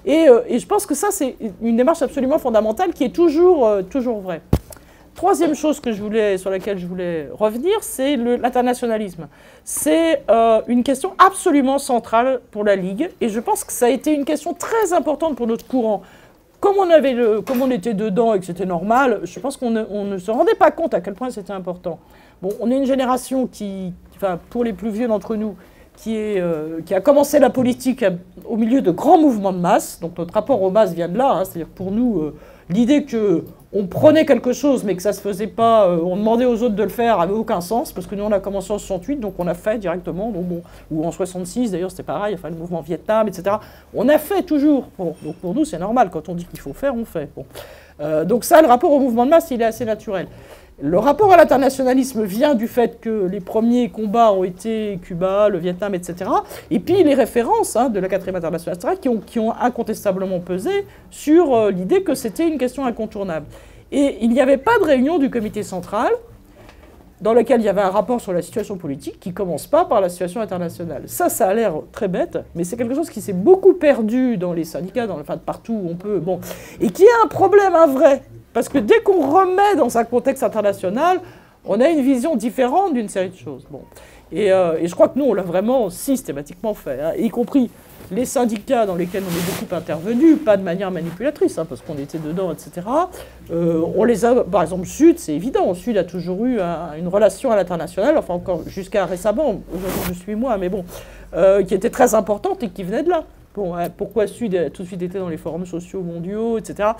Et je pense que ça, c'est une démarche absolument fondamentale qui est toujours vraie. Troisième chose sur laquelle je voulais revenir, c'est l'internationalisme. C'est une question absolument centrale pour la Ligue, et je pense que ça a été une question très importante pour notre courant. Comme on était dedans et que c'était normal, je pense qu'on ne se rendait pas compte à quel point c'était important. Bon, on est une génération pour les plus vieux d'entre nous, qui a commencé la politique au milieu de grands mouvements de masse. Donc notre rapport aux masses vient de là, hein, c'est-à-dire pour nous, l'idée qu'on prenait quelque chose mais que ça ne se faisait pas, on demandait aux autres de le faire, n'avait aucun sens, parce que nous on a commencé en 68, donc on a fait directement, donc bon, ou en 66 d'ailleurs c'était pareil, enfin le mouvement Vietnam, etc. On a fait toujours, bon, donc pour nous c'est normal, quand on dit qu'il faut faire, on fait. Bon. Donc ça, le rapport au mouvement de masse, il est assez naturel. Le rapport à l'internationalisme vient du fait que les premiers combats ont été Cuba, le Vietnam, etc. Et puis les références de la 4e internationale, etc., qui ont incontestablement pesé sur l'idée que c'était une question incontournable. Et il n'y avait pas de réunion du comité central dans lequel il y avait un rapport sur la situation politique qui ne commence pas par la situation internationale. Ça a l'air très bête, mais c'est quelque chose qui s'est beaucoup perdu dans les syndicats, partout où on peut, bon, et qui est un problème, un vrai. Parce que dès qu'on remet dans un contexte international, on a une vision différente d'une série de choses. Bon. Et je crois que nous, on l'a vraiment systématiquement fait, hein, y compris les syndicats dans lesquels on est beaucoup intervenus, pas de manière manipulatrice, hein, parce qu'on était dedans, etc. On les a, par exemple, Sud, c'est évident, Sud a toujours eu une relation à l'international, enfin encore jusqu'à récemment, aujourd'hui je suis moi, mais bon, qui était très importante et qui venait de là. Bon, pourquoi Sud a tout de suite été dans les forums sociaux mondiaux, etc.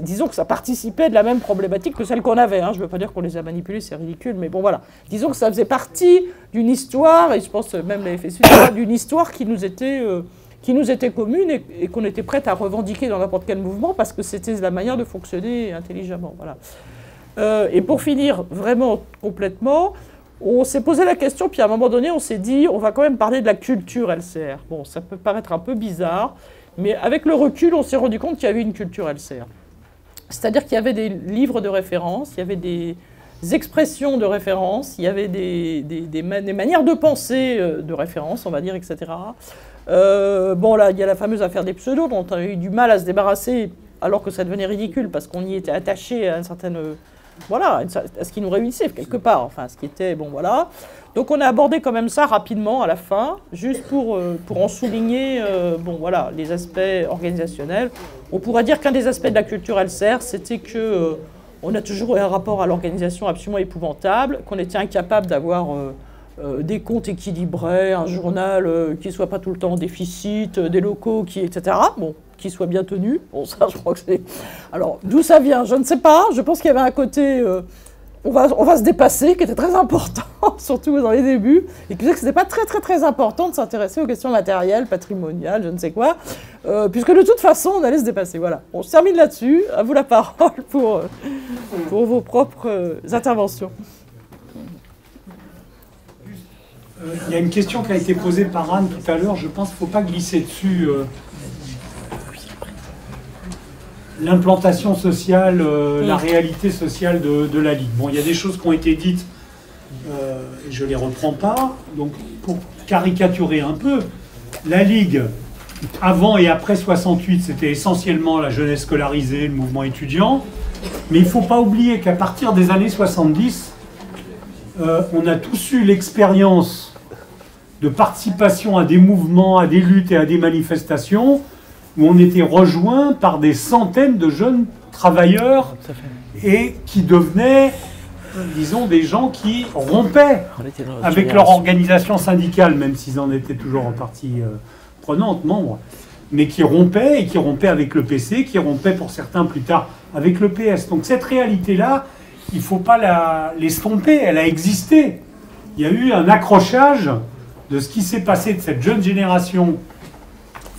Disons que ça participait de la même problématique que celle qu'on avait. Hein. Je ne veux pas dire qu'on les a manipulés, c'est ridicule, mais bon, voilà. Disons que ça faisait partie d'une histoire, et je pense même la FSU, d'une histoire qui nous était commune et qu'on était prête à revendiquer dans n'importe quel mouvement parce que c'était la manière de fonctionner intelligemment. Voilà. Et pour finir vraiment complètement, on s'est posé la question, puis à un moment donné, on s'est dit, on va quand même parler de la culture LCR. Bon, ça peut paraître un peu bizarre, mais avec le recul, on s'est rendu compte qu'il y avait une culture LCR. C'est-à-dire qu'il y avait des livres de référence, il y avait des expressions de référence, il y avait des manières de penser de référence, on va dire, etc. Bon, là, il y a la fameuse affaire des pseudos, dont on a eu du mal à se débarrasser, alors que ça devenait ridicule, parce qu'on y était attaché à une certaine... Voilà, à ce qui nous réunissait quelque part, enfin, ce qui était, bon, voilà. Donc on a abordé quand même ça rapidement à la fin, juste pour en souligner, bon, voilà, les aspects organisationnels. On pourrait dire qu'un des aspects de la culture LCR, c'était qu'on a toujours eu un rapport à l'organisation absolument épouvantable, qu'on était incapable d'avoir des comptes équilibrés, un journal qui ne soit pas tout le temps en déficit, des locaux etc. Bon, qui soient bien tenus. Bon, ça, je crois que c'est... Alors, d'où ça vient, je ne sais pas. Je pense qu'il y avait un côté... on va se dépasser, qui était très important, surtout dans les débuts, et qui faisait que ce n'était pas très important de s'intéresser aux questions matérielles, patrimoniales, je ne sais quoi, puisque de toute façon, on allait se dépasser. Voilà. On se termine là-dessus. À vous la parole pour vos propres interventions. Il y a une question qui a été posée par Anne tout à l'heure, je pense qu'il ne faut pas glisser dessus. L'implantation sociale, la réalité sociale de la Ligue. Bon, il y a des choses qui ont été dites, et je ne les reprends pas. Donc, pour caricaturer un peu, la Ligue, avant et après 68, c'était essentiellement la jeunesse scolarisée, le mouvement étudiant. Mais il ne faut pas oublier qu'à partir des années 70, on a tous eu l'expérience de participation à des mouvements, à des luttes et à des manifestations où on était rejoint par des centaines de jeunes travailleurs et qui devenaient, disons, des gens qui rompaient avec leur organisation syndicale, même s'ils en étaient toujours en partie prenante, membres, mais qui rompaient, et qui rompaient avec le PC, qui rompaient pour certains plus tard avec le PS. Donc cette réalité-là, il ne faut pas l'estomper, elle a existé. Il y a eu un accrochage de ce qui s'est passé de cette jeune génération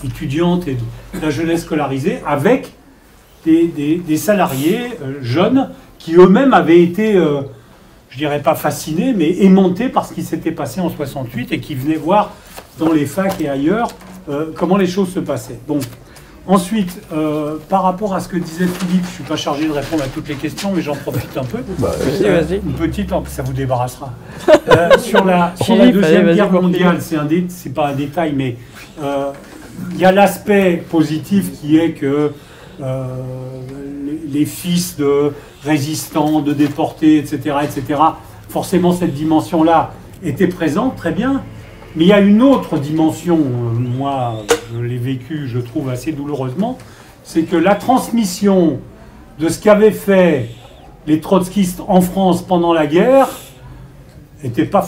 étudiante et de la jeunesse scolarisée avec des salariés jeunes qui eux-mêmes avaient été, je dirais pas fascinés, mais aimantés par ce qui s'était passé en 68 et qui venaient voir dans les facs et ailleurs comment les choses se passaient. Donc, ensuite, par rapport à ce que disait Philippe, je ne suis pas chargé de répondre à toutes les questions, mais j'en profite un peu. Vas-y. Une petite, ça vous débarrassera. Sur la Deuxième Guerre mondiale, c'est pas un détail, mais il y a l'aspect positif qui est que les fils de résistants, de déportés, etc., forcément cette dimension-là était présente, très bien. Mais il y a une autre dimension, moi je l'ai vécu, je trouve assez douloureusement, c'est que la transmission de ce qu'avaient fait les trotskistes en France pendant la guerre n'était pas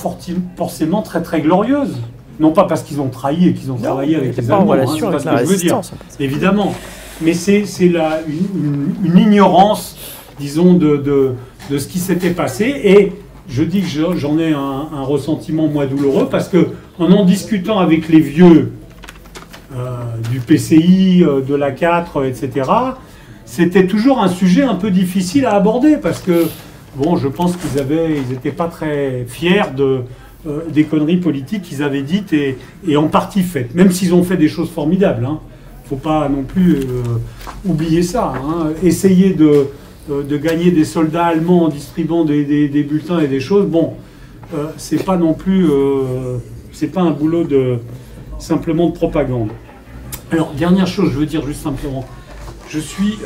forcément très glorieuse. Non pas parce qu'ils ont trahi et qu'ils ont travaillé avec les Allemands, c'est pas ce que je veux dire, évidemment. Mais c'est une ignorance, disons, de ce qui s'était passé. Et je dis que j'en ai un ressentiment, moi, douloureux, parce que en discutant avec les vieux du PCI, de la 4, etc., c'était toujours un sujet un peu difficile à aborder, parce que, bon, je pense qu'ils n'étaient pas très fiers des conneries politiques qu'ils avaient dites et en partie faites, même s'ils ont fait des choses formidables. Hein. Faut pas non plus oublier ça. Hein. Essayer de gagner des soldats allemands en distribuant des bulletins et des choses, bon, c'est pas non plus, c'est pas un boulot simplement de propagande. Alors, dernière chose, je veux dire juste simplement, je suis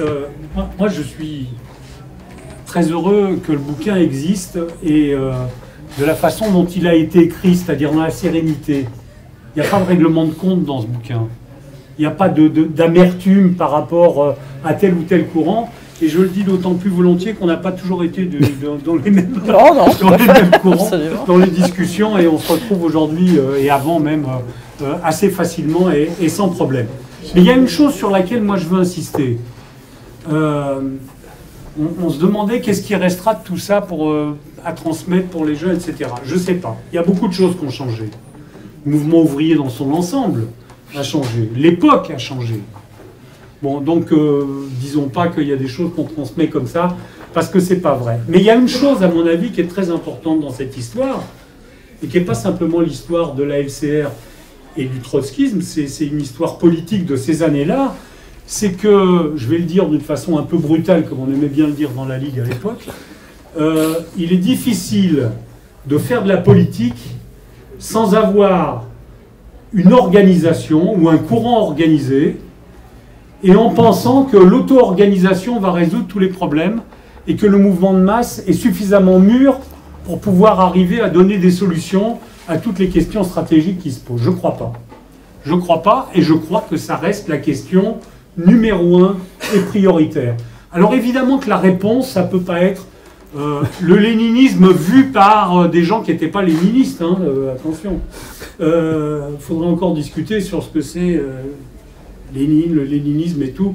très heureux que le bouquin existe et de la façon dont il a été écrit, c'est-à-dire dans la sérénité. Il n'y a pas de règlement de compte dans ce bouquin. Il n'y a pas d'amertume par rapport à tel ou tel courant. Et je le dis d'autant plus volontiers qu'on n'a pas toujours été dans les mêmes courants, dans les discussions, et on se retrouve aujourd'hui, et avant même, assez facilement et sans problème. Mais il y a une chose sur laquelle moi je veux insister. On se demandait qu'est-ce qui restera de tout ça à transmettre pour les jeunes, etc. Je ne sais pas. Il y a beaucoup de choses qui ont changé. Le mouvement ouvrier dans son ensemble a changé. L'époque a changé. Bon, donc, disons pas qu'il y a des choses qu'on transmet comme ça, parce que c'est pas vrai. Mais il y a une chose, à mon avis, qui est très importante dans cette histoire, et qui n'est pas simplement l'histoire de la LCR et du trotskisme, c'est une histoire politique de ces années-là, c'est que, je vais le dire d'une façon un peu brutale, comme on aimait bien le dire dans la Ligue à l'époque, il est difficile de faire de la politique sans avoir une organisation ou un courant organisé, et en pensant que l'auto-organisation va résoudre tous les problèmes et que le mouvement de masse est suffisamment mûr pour pouvoir arriver à donner des solutions à toutes les questions stratégiques qui se posent. Je ne crois pas. Je ne crois pas, et je crois que ça reste la question numéro 1 et prioritaire. Alors évidemment que la réponse, ça ne peut pas être le léninisme vu par des gens qui n'étaient pas léninistes, hein, attention. Il faudrait encore discuter sur ce que c'est Lénine, le léninisme et tout.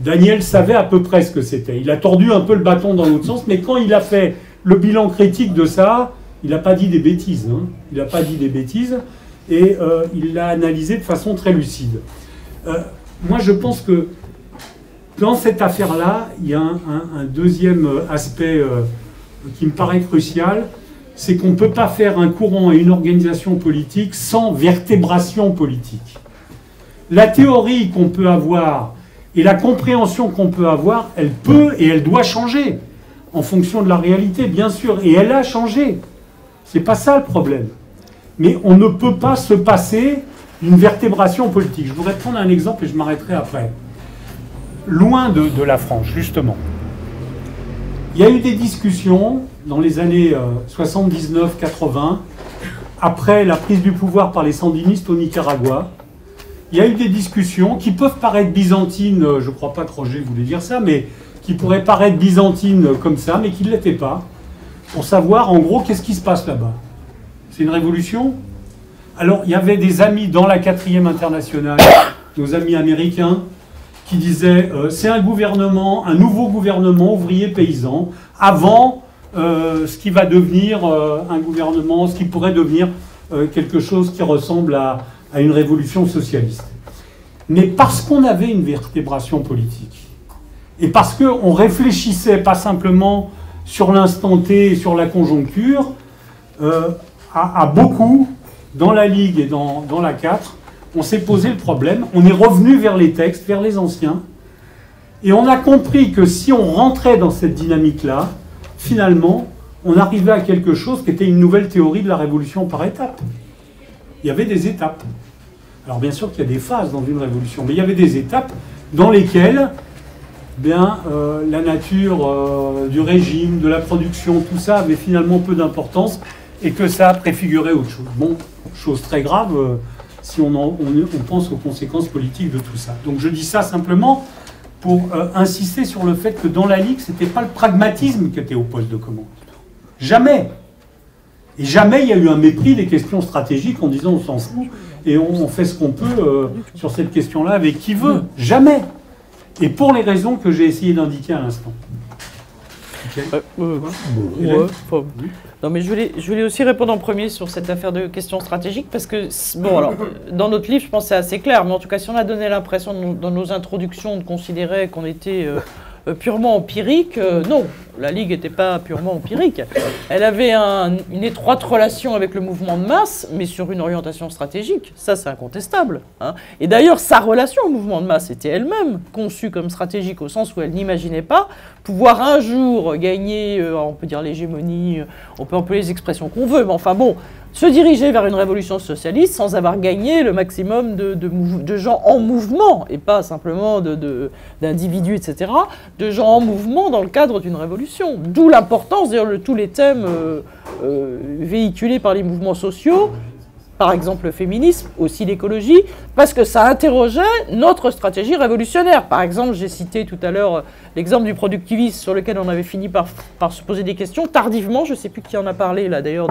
Daniel savait à peu près ce que c'était. Il a tordu un peu le bâton dans l'autre sens, mais quand il a fait le bilan critique de ça, il n'a pas dit des bêtises. Hein. Il n'a pas dit des bêtises et il l'a analysé de façon très lucide. Moi, je pense que dans cette affaire-là, il y a un deuxième aspect qui me paraît crucial, c'est qu'on ne peut pas faire un courant et une organisation politique sans vertébration politique. La théorie qu'on peut avoir et la compréhension qu'on peut avoir, elle peut et elle doit changer en fonction de la réalité, bien sûr, et elle a changé. C'est pas ça le problème. Mais on ne peut pas se passer d'une vertébration politique. Je voudrais prendre un exemple et je m'arrêterai après. Loin de la France, justement. Il y a eu des discussions dans les années 79-80, après la prise du pouvoir par les sandinistes au Nicaragua. Il y a eu des discussions qui peuvent paraître byzantines, je ne crois pas que Roger voulait dire ça, mais qui pourraient paraître byzantines comme ça, mais qui ne l'étaient pas, pour savoir en gros qu'est-ce qui se passe là-bas. C'est une révolution? Alors il y avait des amis dans la 4e internationale, nos amis américains, qui disaient c'est un gouvernement, un nouveau gouvernement ouvrier paysan, avant ce qui va devenir un gouvernement, ce qui pourrait devenir quelque chose qui ressemble à une révolution socialiste. Mais parce qu'on avait une vertébration politique, et parce qu'on réfléchissait pas simplement sur l'instant T et sur la conjoncture, à beaucoup, dans la Ligue et dans la 4, on s'est posé le problème, on est revenu vers les textes, vers les anciens, et on a compris que si on rentrait dans cette dynamique-là, finalement, on arrivait à quelque chose qui était une nouvelle théorie de la révolution par étapes. Il y avait des étapes. Alors bien sûr qu'il y a des phases dans une révolution, mais il y avait des étapes dans lesquelles la nature du régime, de la production, tout ça avait finalement peu d'importance et que ça a préfiguré autre chose. Bon, chose très grave si on pense aux conséquences politiques de tout ça. Donc je dis ça simplement pour insister sur le fait que dans la Ligue, ce n'était pas le pragmatisme qui était au poste de commande. Jamais. Et jamais il y a eu un mépris des questions stratégiques en disant on s'en fout et on fait ce qu'on peut sur cette question-là avec qui veut. Jamais. Et pour les raisons que j'ai essayé d'indiquer à l'instant. Okay. Non, mais je voulais aussi répondre en premier sur cette affaire de questions stratégiques parce que, bon, alors, dans notre livre, je pense que c'est assez clair, mais en tout cas, si on a donné l'impression dans nos introductions de considérer qu'on était purement empirique, non, la Ligue n'était pas purement empirique. Elle avait une étroite relation avec le mouvement de masse, mais sur une orientation stratégique. Ça, c'est incontestable. Hein. Et d'ailleurs, sa relation au mouvement de masse était elle-même conçue comme stratégique, au sens où elle n'imaginait pas pouvoir un jour gagner, on peut dire l'hégémonie, on peut employer les expressions qu'on veut, mais enfin bon, se diriger vers une révolution socialiste sans avoir gagné le maximum de gens en mouvement, et pas simplement d'individus, etc., de gens en mouvement dans le cadre d'une révolution. D'où l'importance, d'ailleurs, de tous les thèmes véhiculés par les mouvements sociaux, par exemple le féminisme, aussi l'écologie, parce que ça interrogeait notre stratégie révolutionnaire. Par exemple, j'ai cité tout à l'heure l'exemple du productivisme sur lequel on avait fini par se poser des questions tardivement. Je ne sais plus qui en a parlé là d'ailleurs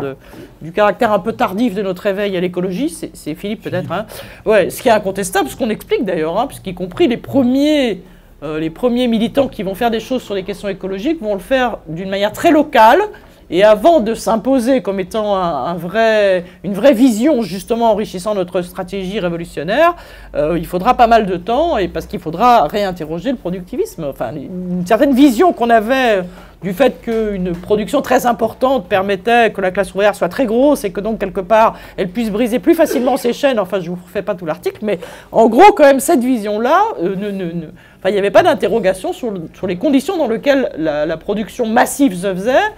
du caractère un peu tardif de notre réveil à l'écologie. C'est Philippe peut-être. Hein. Ouais, ce qui est incontestable, ce qu'on explique d'ailleurs, hein, puisqu'y compris les premiers militants qui vont faire des choses sur les questions écologiques vont le faire d'une manière très locale. Et avant de s'imposer comme étant une vraie vision justement enrichissant notre stratégie révolutionnaire, il faudra pas mal de temps et parce qu'il faudra réinterroger le productivisme. Enfin, une certaine vision qu'on avait du fait qu'une production très importante permettait que la classe ouvrière soit très grosse et que donc quelque part elle puisse briser plus facilement ses chaînes. Enfin, je ne vous refais pas tout l'article, mais en gros quand même cette vision-là, il n'y avait pas d'interrogation sur les conditions dans lesquelles la production massive se faisait.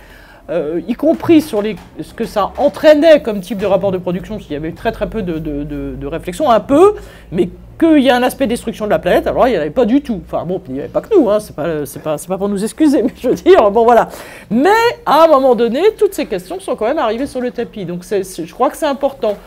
Y compris sur ce que ça entraînait comme type de rapport de production, il y avait très très peu de réflexion, un peu, mais qu'il y a un aspect destruction de la planète, alors il n'y en avait pas du tout. Enfin bon, il n'y avait pas que nous, hein, c'est pas pour nous excuser, mais je veux dire, bon voilà. Mais à un moment donné, toutes ces questions sont quand même arrivées sur le tapis, donc je crois que c'est important.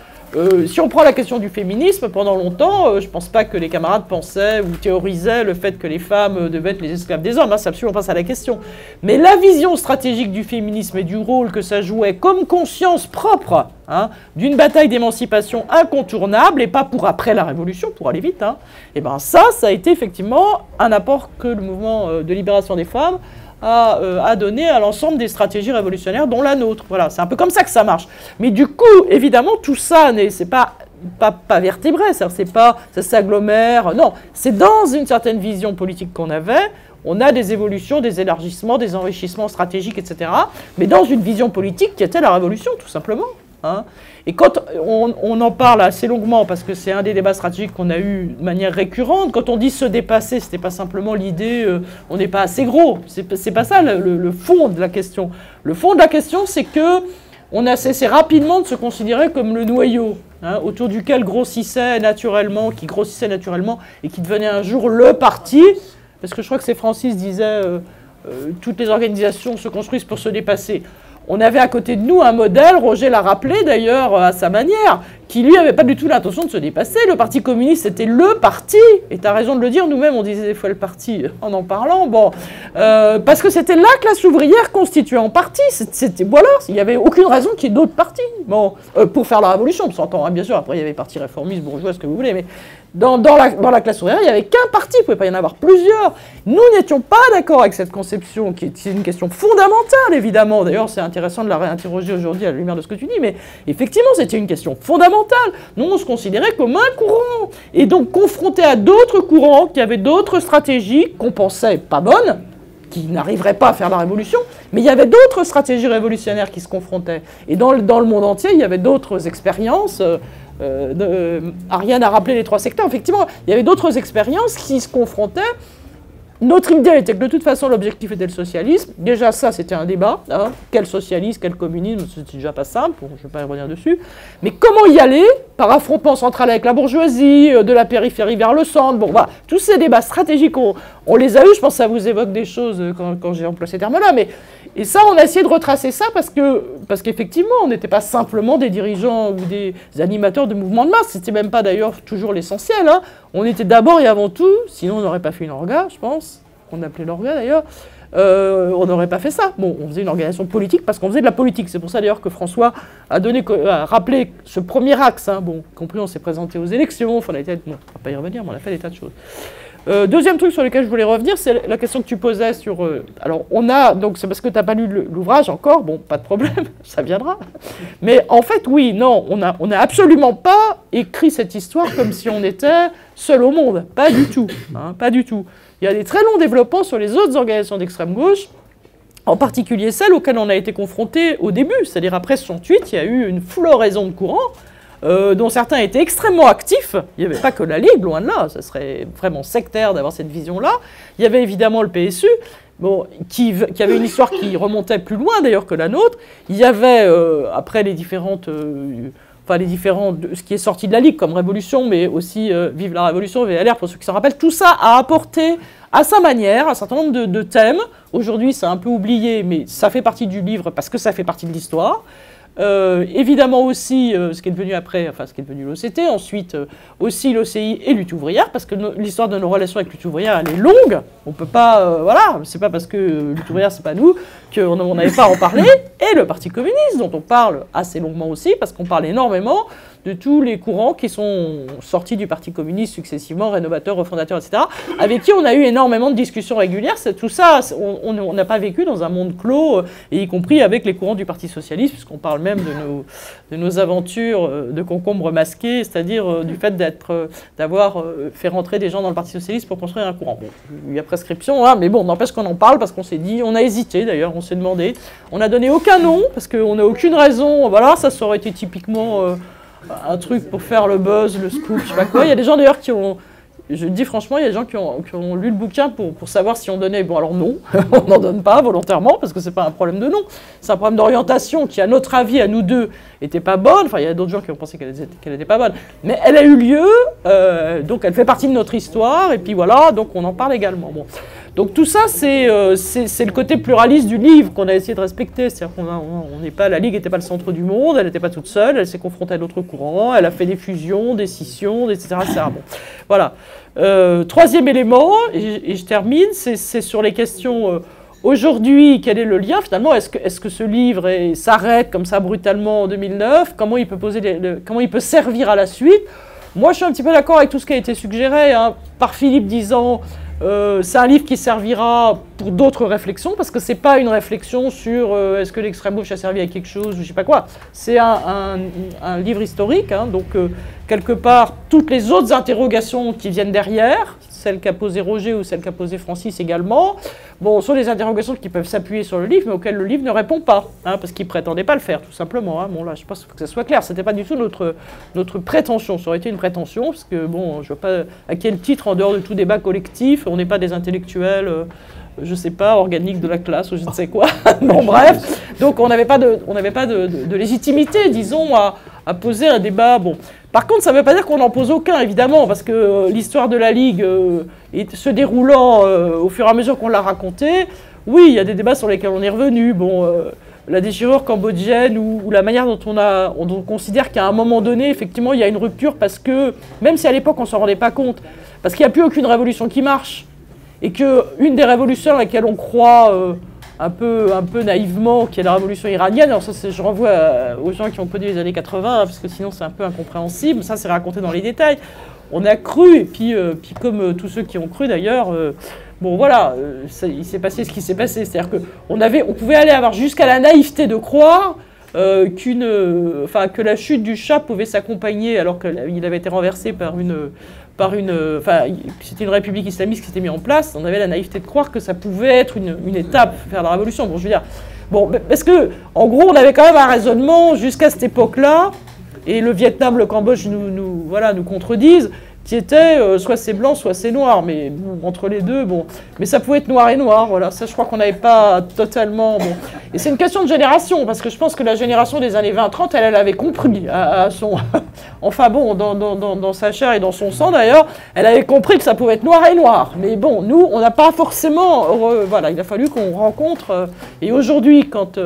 Si on prend la question du féminisme, pendant longtemps, je ne pense pas que les camarades pensaient ou théorisaient le fait que les femmes devaient être les esclaves des hommes, hein, c'est absolument pas ça la question. Mais la vision stratégique du féminisme et du rôle que ça jouait comme conscience propre, hein, d'une bataille d'émancipation incontournable, et pas pour après la Révolution, pour aller vite, hein, et ben ça a été effectivement un apport que le mouvement de libération des femmes a donné à l'ensemble des stratégies révolutionnaires, dont la nôtre. Voilà, c'est un peu comme ça que ça marche. Mais du coup, évidemment, tout ça, c'est pas vertébré, ça s'agglomère. Non, c'est dans une certaine vision politique qu'on avait. On a des évolutions, des élargissements, des enrichissements stratégiques, etc. Mais dans une vision politique qui était la révolution, tout simplement. Hein. Et quand on en parle assez longuement, parce que c'est un des débats stratégiques qu'on a eu de manière récurrente, quand on dit se dépasser, c'était pas simplement l'idée on n'est pas assez gros, c'est pas ça le fond de la question. Le fond de la question, c'est que on a cessé rapidement de se considérer comme le noyau, hein, autour duquel qui grossissait naturellement, et qui devenait un jour le parti, parce que je crois que c'est Francis disait toutes les organisations se construisent pour se dépasser. On avait à côté de nous un modèle, Roger l'a rappelé d'ailleurs à sa manière, qui lui n'avait pas du tout l'intention de se dépasser. Le Parti communiste, c'était le parti, et tu as raison de le dire, nous-mêmes on disait des fois le parti en parlant, bon, parce que c'était la classe ouvrière constituée en parti, voilà, il n'y avait aucune raison qu'il y ait d'autres partis, bon, pour faire la révolution, on s'entend, hein, bien sûr, après il y avait parti réformiste, bourgeois, ce que vous voulez, mais dans la classe ouvrière, il n'y avait qu'un parti, il ne pouvait pas y en avoir plusieurs. Nous n'étions pas d'accord avec cette conception, qui est une question fondamentale, évidemment. D'ailleurs, c'est intéressant de la réinterroger aujourd'hui à la lumière de ce que tu dis, mais effectivement, c'était une question fondamentale. Nous, on se considérait comme un courant, et donc confronté à d'autres courants qui avaient d'autres stratégies qu'on pensait pas bonnes, qui n'arriveraient pas à faire la révolution, mais il y avait d'autres stratégies révolutionnaires qui se confrontaient. Et dans le monde entier, il y avait d'autres expériences. Ariane a rappelé les 3 secteurs. Effectivement, il y avait d'autres expériences qui se confrontaient. Notre idée était que de toute façon, l'objectif était le socialisme. Déjà, ça, c'était un débat. Hein. Quel socialisme, quel communisme, c'était déjà pas simple. Bon, je ne vais pas y revenir dessus. Mais comment y aller? Par affrontement central avec la bourgeoisie, de la périphérie vers le centre. Bon, voilà. Tous ces débats stratégiques, on les a eus. Je pense que ça vous évoque des choses quand j'ai employé ces termes-là. Et ça, on a essayé de retracer ça parce qu'effectivement, on n'était pas simplement des dirigeants ou des animateurs de mouvements de masse. C'était même pas d'ailleurs toujours l'essentiel. Hein. On était d'abord et avant tout, sinon on n'aurait pas fait une orga, je pense, qu'on appelait l'orga d'ailleurs, on n'aurait pas fait ça. Bon, on faisait une organisation politique parce qu'on faisait de la politique. C'est pour ça d'ailleurs que François a rappelé ce premier axe. Hein. Bon, compris, on s'est présenté aux élections, on va pas y revenir, mais on a fait des tas de choses. Deuxième truc sur lequel je voulais revenir, c'est la question que tu posais sur... alors, donc c'est parce que tu n'as pas lu l'ouvrage encore, bon, pas de problème, ça viendra. Mais en fait, oui, non, on n'a absolument pas écrit cette histoire comme si on était seul au monde. Pas du tout, hein, pas du tout. Il y a des très longs développements sur les autres organisations d'extrême gauche, en particulier celles auxquelles on a été confrontés au début, c'est-à-dire après 68, il y a eu une floraison de courants, dont certains étaient extrêmement actifs. Il n'y avait pas que la Ligue, loin de là, ça serait vraiment sectaire d'avoir cette vision-là. Il y avait évidemment le PSU, bon, qui avait une histoire qui remontait plus loin d'ailleurs que la nôtre. Il y avait, après ce qui est sorti de la Ligue comme révolution, mais aussi Vive la Révolution, VLR, pour ceux qui s'en rappellent, tout ça a apporté à sa manière un certain nombre de thèmes. Aujourd'hui, c'est un peu oublié, mais ça fait partie du livre parce que ça fait partie de l'histoire. Évidemment aussi ce qui est devenu après, enfin ce qui est devenu l'OCT, ensuite aussi l'OCI et Lutte ouvrière, parce que l'histoire de nos relations avec Lutte ouvrière, elle est longue, on peut pas, voilà, c'est pas parce que Lutte ouvrière c'est pas nous qu'on n'avait pas à en parler, et le Parti communiste dont on parle assez longuement aussi, parce qu'on parle énormément de tous les courants qui sont sortis du Parti communiste successivement, rénovateurs, refondateurs, etc., avec qui on a eu énormément de discussions régulières. Tout ça, on n'a pas vécu dans un monde clos, et y compris avec les courants du Parti socialiste, puisqu'on parle même de nos aventures de concombres masqués, c'est-à-dire du fait d'avoir fait rentrer des gens dans le Parti socialiste pour construire un courant. Bon, il y a prescription, hein, mais bon, n'empêche qu'on en parle, parce qu'on s'est dit, on a hésité d'ailleurs, on s'est demandé, on n'a donné aucun nom, parce qu'on n'a aucune raison, voilà, ça aurait été typiquement... un truc pour faire le buzz, le scoop, je sais pas quoi. Il y a des gens d'ailleurs qui ont, je dis franchement, il y a des gens qui ont lu le bouquin pour savoir si on donnait. Bon alors non, on n'en donne pas volontairement parce que c'est pas un problème de nom, c'est un problème d'orientation qui à notre avis, à nous deux, était pas bonne. Enfin il y a d'autres gens qui ont pensé qu'elle était pas bonne, mais elle a eu lieu, donc elle fait partie de notre histoire et puis voilà, donc on en parle également. Bon. Donc tout ça, c'est le côté pluraliste du livre qu'on a essayé de respecter. C'est-à-dire qu'on n'est pas, la Ligue n'était pas le centre du monde, elle n'était pas toute seule, elle s'est confrontée à d'autres courants, elle a fait des fusions, des scissions, etc. etc. Bon, voilà. Troisième élément, et je termine, c'est sur les questions... Aujourd'hui, quel est le lien finalement? Est-ce que ce livre s'arrête comme ça brutalement en 2009? Comment il peut servir à la suite? Moi, je suis un petit peu d'accord avec tout ce qui a été suggéré par Philippe disant c'est un livre qui servira pour d'autres réflexions, parce que c'est pas une réflexion sur est-ce que l'extrême gauche a servi à quelque chose ou je sais pas quoi. C'est un livre historique, donc quelque part toutes les autres interrogations qui viennent derrière, celle qu'a posée Roger ou celle qu'a posée Francis également, bon, sont des interrogations qui peuvent s'appuyer sur le livre, mais auxquelles le livre ne répond pas, parce qu'il ne prétendait pas le faire, tout simplement. Bon, là, je pense qu'il faut que ça soit clair, ce n'était pas du tout notre prétention, ça aurait été une prétention, parce que, bon, je ne vois pas à quel titre, en dehors de tout débat collectif, on n'est pas des intellectuels, je ne sais pas, organiques de la classe, ou je ne sais quoi, bon, bref, donc on n'avait pas de légitimité, disons, à poser un débat, bon. Par contre, ça ne veut pas dire qu'on n'en pose aucun, évidemment, parce que l'histoire de la Ligue se déroulant au fur et à mesure qu'on l'a racontée, oui, il y a des débats sur lesquels on est revenu. Bon, la déchirure cambodgienne ou la manière dont on considère qu'à un moment donné, effectivement, il y a une rupture parce que, même si à l'époque on ne s'en rendait pas compte, parce qu'il n'y a plus aucune révolution qui marche, et qu'une des révolutions à laquelle on croit un peu naïvement, qui est la révolution iranienne. Alors ça, je renvoie aux gens qui ont connu les années 80, parce que sinon c'est un peu incompréhensible. Ça, c'est raconté dans les détails. On a cru, et puis comme tous ceux qui ont cru d'ailleurs, bon voilà, il s'est passé ce qui s'est passé. C'est-à-dire qu'on pouvait avoir jusqu'à la naïveté de croire que la chute du Shah pouvait s'accompagner, alors qu'il avait été renversé c'était une république islamiste qui s'était mise en place, on avait la naïveté de croire que ça pouvait être une étape vers la révolution. Bon, je veux dire, parce que, en gros, on avait quand même un raisonnement jusqu'à cette époque-là, et le Vietnam, le Cambodge nous contredisent, qui était soit c'est blanc, soit c'est noir, mais bon, entre les deux, bon. Mais ça pouvait être noir et noir, voilà, ça je crois qu'on n'avait pas totalement... Bon. Et c'est une question de génération, parce que je pense que la génération des années 20-30, elle avait compris à son... enfin bon, dans sa chair et dans son sang d'ailleurs, elle avait compris que ça pouvait être noir et noir. Mais bon, nous, on n'a pas forcément... voilà, il a fallu qu'on rencontre... et aujourd'hui, quand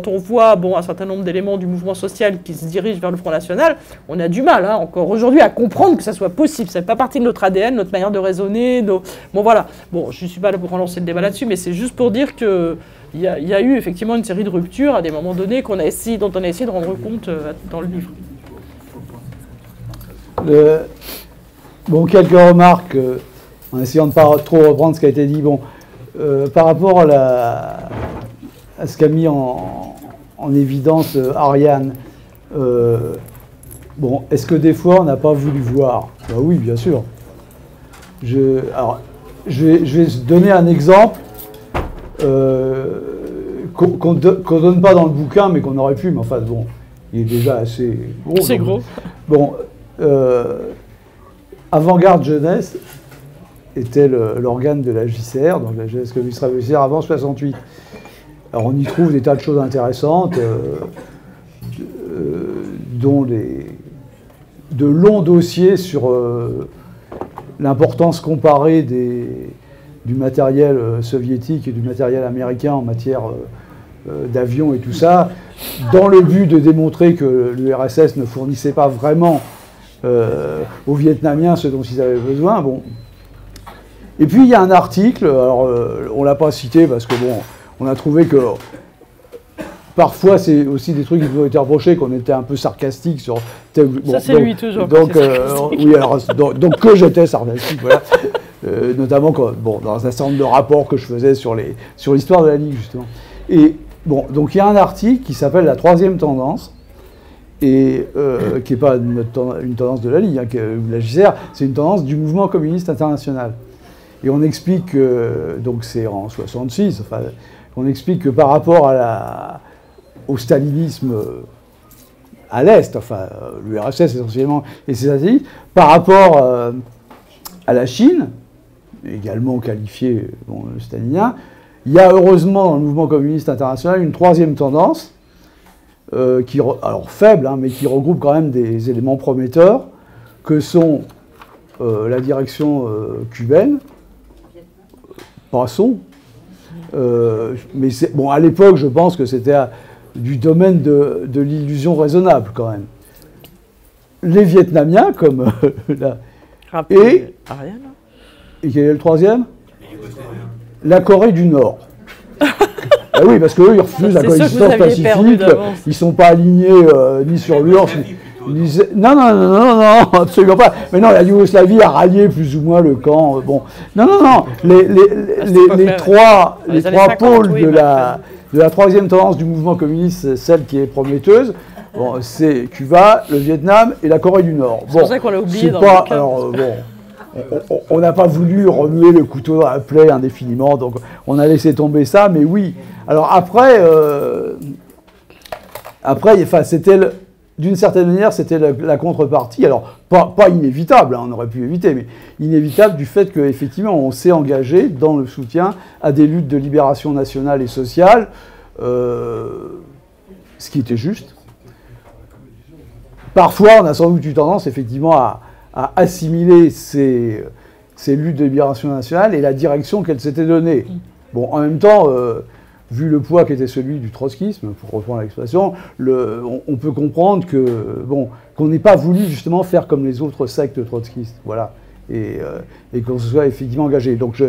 on voit un certain nombre d'éléments du mouvement social qui se dirigent vers le Front National, on a du mal, encore aujourd'hui, à comprendre que ça soit possible. Ça ne fait pas partie de notre ADN, notre manière de raisonner. Bon, voilà. Bon, je ne suis pas là pour relancer le débat là-dessus, mais c'est juste pour dire qu'il y a eu effectivement une série de ruptures à des moments donnés dont on a essayé de rendre compte dans le livre. Quelques remarques, en essayant de ne pas trop reprendre ce qui a été dit. Par rapport à ce qu'a mis en évidence Ariane, est-ce que des fois on n'a pas voulu voir? Oui, bien sûr. Je vais donner un exemple qu'on ne donne pas dans le bouquin, mais qu'on aurait pu, mais enfin bon, il est déjà assez gros. C'est gros. Avant-Garde Jeunesse était l'organe de la JCR, donc la Jeunesse communiste révolutionnaire avant 68. Alors on y trouve des tas de choses intéressantes, dont de longs dossiers sur l'importance comparée du matériel soviétique et du matériel américain en matière d'avions et tout ça, dans le but de démontrer que l'URSS ne fournissait pas vraiment aux Vietnamiens ce dont ils avaient besoin. Bon. Et puis il y a un article, alors on ne l'a pas cité parce que on a trouvé que parfois c'est aussi des trucs qui nous ont été reprochés, qu'on était un peu sarcastique sur ça c'est lui toujours. Donc oui, alors donc que j'étais sarcastique, voilà. Notamment dans un certain nombre de rapports que je faisais sur l'histoire de la Ligue justement. Et donc il y a un article qui s'appelle La troisième tendance, et qui n'est pas une tendance de la Ligue, ou de la JCR, c'est une tendance du mouvement communiste international. Et on explique que, donc c'est en 66, enfin, on explique que par rapport au stalinisme à l'Est, enfin l'URSS essentiellement et ses satellites, par rapport à la Chine, également qualifiée stalinien, il y a heureusement dans le mouvement communiste international une troisième tendance, alors faible, mais qui regroupe quand même des éléments prometteurs, que sont la direction cubaine, passons. Mais bon, à l'époque, je pense que c'était du domaine de l'illusion raisonnable, quand même. Les Vietnamiens, comme là. Et quel est le troisième? La Corée du Nord. Ah oui, parce qu'eux, ils refusent la coexistence pacifique. Ils ne sont pas alignés ni sur l'URSS. Non, absolument pas. Mais non, la Yougoslavie a rallié plus ou moins le camp. Bon, non. Les trois pôles de la troisième tendance du mouvement communiste, celle qui est prometteuse, bon, c'est Cuba, le Vietnam et la Corée du Nord. C'est pour ça qu'on l'a oublié dans le alors, on n'a pas voulu remuer le couteau dans la plaie indéfiniment, donc on a laissé tomber ça, mais oui. Alors après, enfin, c'était d'une certaine manière, c'était la contrepartie. Alors, pas inévitable, hein, on aurait pu éviter, mais inévitable du fait qu'effectivement, on s'est engagé dans le soutien à des luttes de libération nationale et sociale, ce qui était juste. Parfois, on a sans doute eu tendance, effectivement, à assimiler ces luttes de libération nationale et la direction qu'elles s'étaient donnée. Bon, en même temps, vu le poids qui était celui du trotskisme, pour reprendre l'expression, on peut comprendre qu'on n'ait pas voulu justement faire comme les autres sectes trotskistes, voilà, et qu'on se soit effectivement engagé. Donc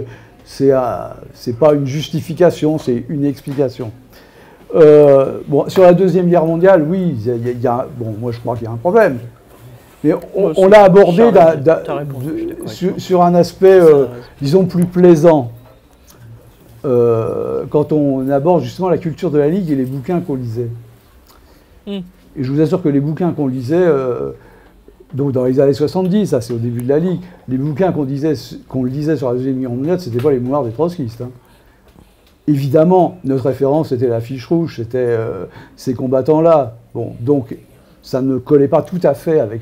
c'est pas une justification, c'est une explication. Sur la Deuxième Guerre mondiale, oui, moi je crois qu'il y a un problème. Mais on l'a abordé sur un aspect, disons, plus plaisant. Quand on aborde justement la culture de la Ligue et les bouquins qu'on lisait. Et je vous assure que les bouquins qu'on lisait, donc dans les années 70, ça c'est au début de la Ligue, les bouquins qu'on lisait sur la Deuxième Guerre mondiale, c'était pas les mémoires des trotskistes. Hein. Évidemment, notre référence c'était la fiche rouge, c'était ces combattants-là. Bon, donc ça ne collait pas tout à fait avec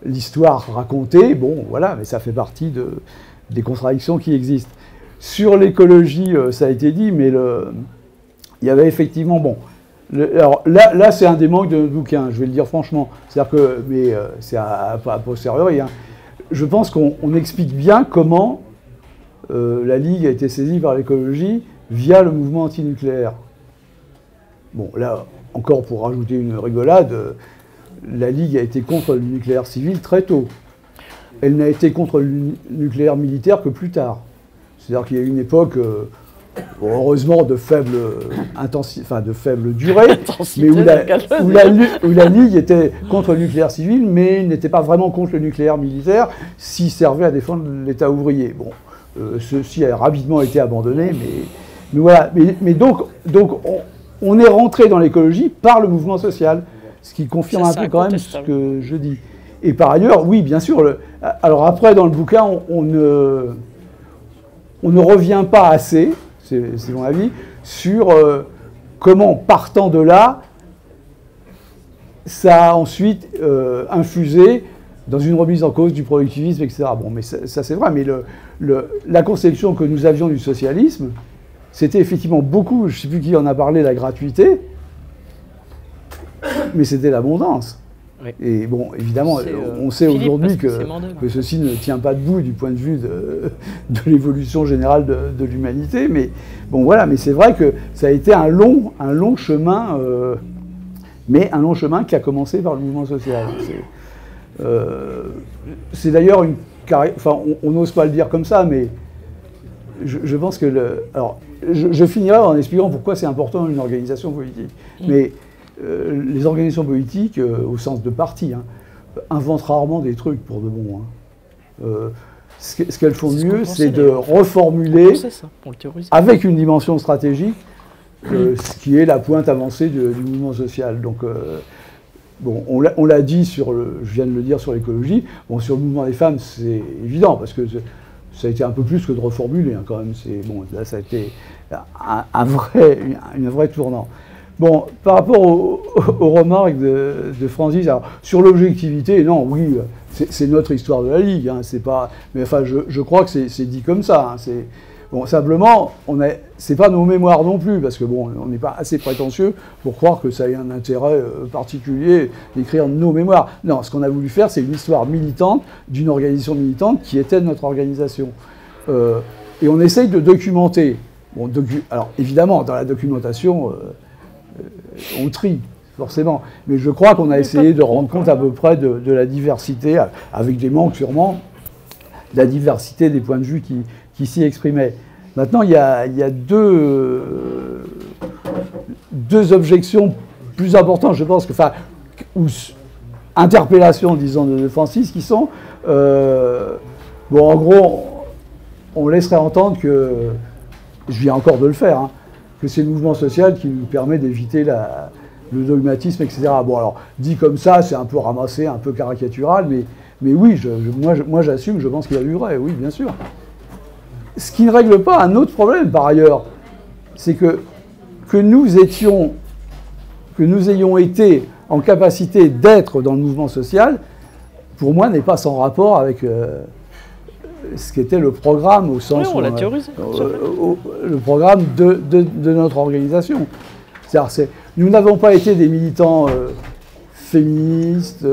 l'histoire racontée, bon voilà, mais ça fait partie des contradictions qui existent. Sur l'écologie, ça a été dit, mais il y avait effectivement, alors là c'est un des manques de notre bouquin, je vais le dire franchement, c'est-à-dire que, mais c'est à posteriori, hein. Je pense qu'on explique bien comment la Ligue a été saisie par l'écologie via le mouvement antinucléaire. Bon, là, encore pour rajouter une rigolade, la Ligue a été contre le nucléaire civil très tôt. Elle n'a été contre le nucléaire militaire que plus tard. C'est-à-dire qu'il y a eu une époque, heureusement, de faible durée, mais où la Ligue était contre le nucléaire civil, mais n'était pas vraiment contre le nucléaire militaire, s'il servait à défendre l'État ouvrier. Bon, ceci a rapidement été abandonné, mais voilà. Mais donc on est rentré dans l'écologie par le mouvement social, ce qui confirme un peu quand même ce que je dis. Et par ailleurs, oui, bien sûr, alors après, dans le bouquin, on ne revient pas assez, c'est mon avis, sur comment, partant de là, ça a ensuite infusé dans une remise en cause du productivisme, etc. Bon, mais ça c'est vrai, mais la conception que nous avions du socialisme, c'était effectivement beaucoup, je ne sais plus qui en a parlé, la gratuité, mais c'était l'abondance. Oui. Et bon, évidemment, on sait aujourd'hui que ceci ne tient pas debout du point de vue de l'évolution générale de l'humanité, mais bon voilà, mais c'est vrai que ça a été un long chemin, mais un long chemin qui a commencé par le mouvement social. C'est d'ailleurs une carrière, enfin on n'ose pas le dire comme ça, mais je pense que alors je finirai en expliquant pourquoi c'est important une organisation politique, mais les organisations politiques, au sens de parti, inventent rarement des trucs pour de bon. Ce qu'elles font mieux, c'est de reformuler, avec une dimension stratégique, ce qui est la pointe avancée du mouvement social. Donc, bon, on l'a dit je viens de le dire sur l'écologie. Bon, sur le mouvement des femmes, c'est évident, parce que ça a été un peu plus que de reformuler, quand même. Bon, là, ça a été une vraie tournant. Bon, par rapport aux remarques de Francis, alors, sur l'objectivité, non, oui, c'est notre histoire de la Ligue, c'est pas, mais enfin, je crois que c'est dit comme ça. Bon, simplement, c'est pas nos mémoires non plus, parce que bon, on n'est pas assez prétentieux pour croire que ça ait un intérêt particulier d'écrire nos mémoires. Non, ce qu'on a voulu faire, c'est une histoire militante d'une organisation militante qui était notre organisation. et on essaye de documenter. Bon, alors évidemment, dans la documentation, on trie, forcément. Mais je crois qu'on a essayé de rendre compte à peu près de la diversité, avec des manques sûrement, de la diversité des points de vue qui s'y exprimaient. Maintenant, il y a deux objections plus importantes, je pense, ou interpellations, disons, de Francis, qui sont, bon, en gros, on laisserait entendre que, je viens encore de le faire, hein, que c'est le mouvement social qui nous permet d'éviter le dogmatisme, etc. Bon, alors, dit comme ça, c'est un peu ramassé, un peu caricatural, mais oui, moi j'assume, je pense qu'il y a du vrai, oui, bien sûr. Ce qui ne règle pas un autre problème, par ailleurs, c'est que nous ayons été en capacité d'être dans le mouvement social, pour moi, n'est pas sans rapport avec ce qu'était le programme au sens... Oui, on l'a théorisé. Le programme de notre organisation. C'est-à-dire, nous n'avons pas été des militants féministes,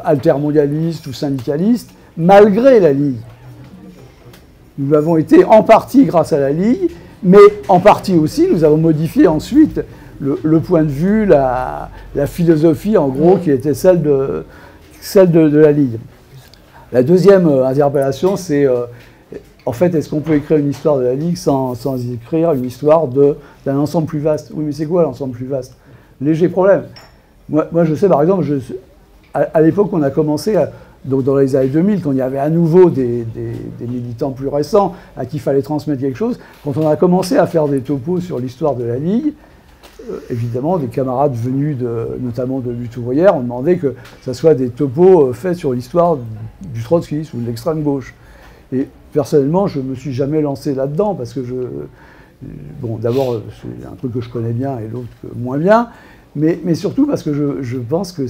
altermondialistes ou syndicalistes, malgré la Ligue. Nous l'avons été en partie grâce à la Ligue, mais en partie aussi, nous avons modifié ensuite le point de vue, la philosophie, en gros, qui était celle de la Ligue. La deuxième interpellation, c'est, en fait, est-ce qu'on peut écrire une histoire de la Ligue sans écrire une histoire d'un ensemble plus vaste? Oui, mais c'est quoi l'ensemble plus vaste? Léger problème. Moi, je sais, par exemple, à l'époque, on a commencé... Donc dans les années 2000, quand il y avait à nouveau des militants plus récents à qui il fallait transmettre quelque chose, quand on a commencé à faire des topos sur l'histoire de la Ligue, évidemment, des camarades venus notamment de lutte ouvrière ont demandé que ça soit des topos faits sur l'histoire du trotskisme ou de l'extrême gauche. Et personnellement, je ne me suis jamais lancé là-dedans parce que bon, d'abord, c'est un truc que je connais bien et l'autre moins bien, mais surtout parce que je pense que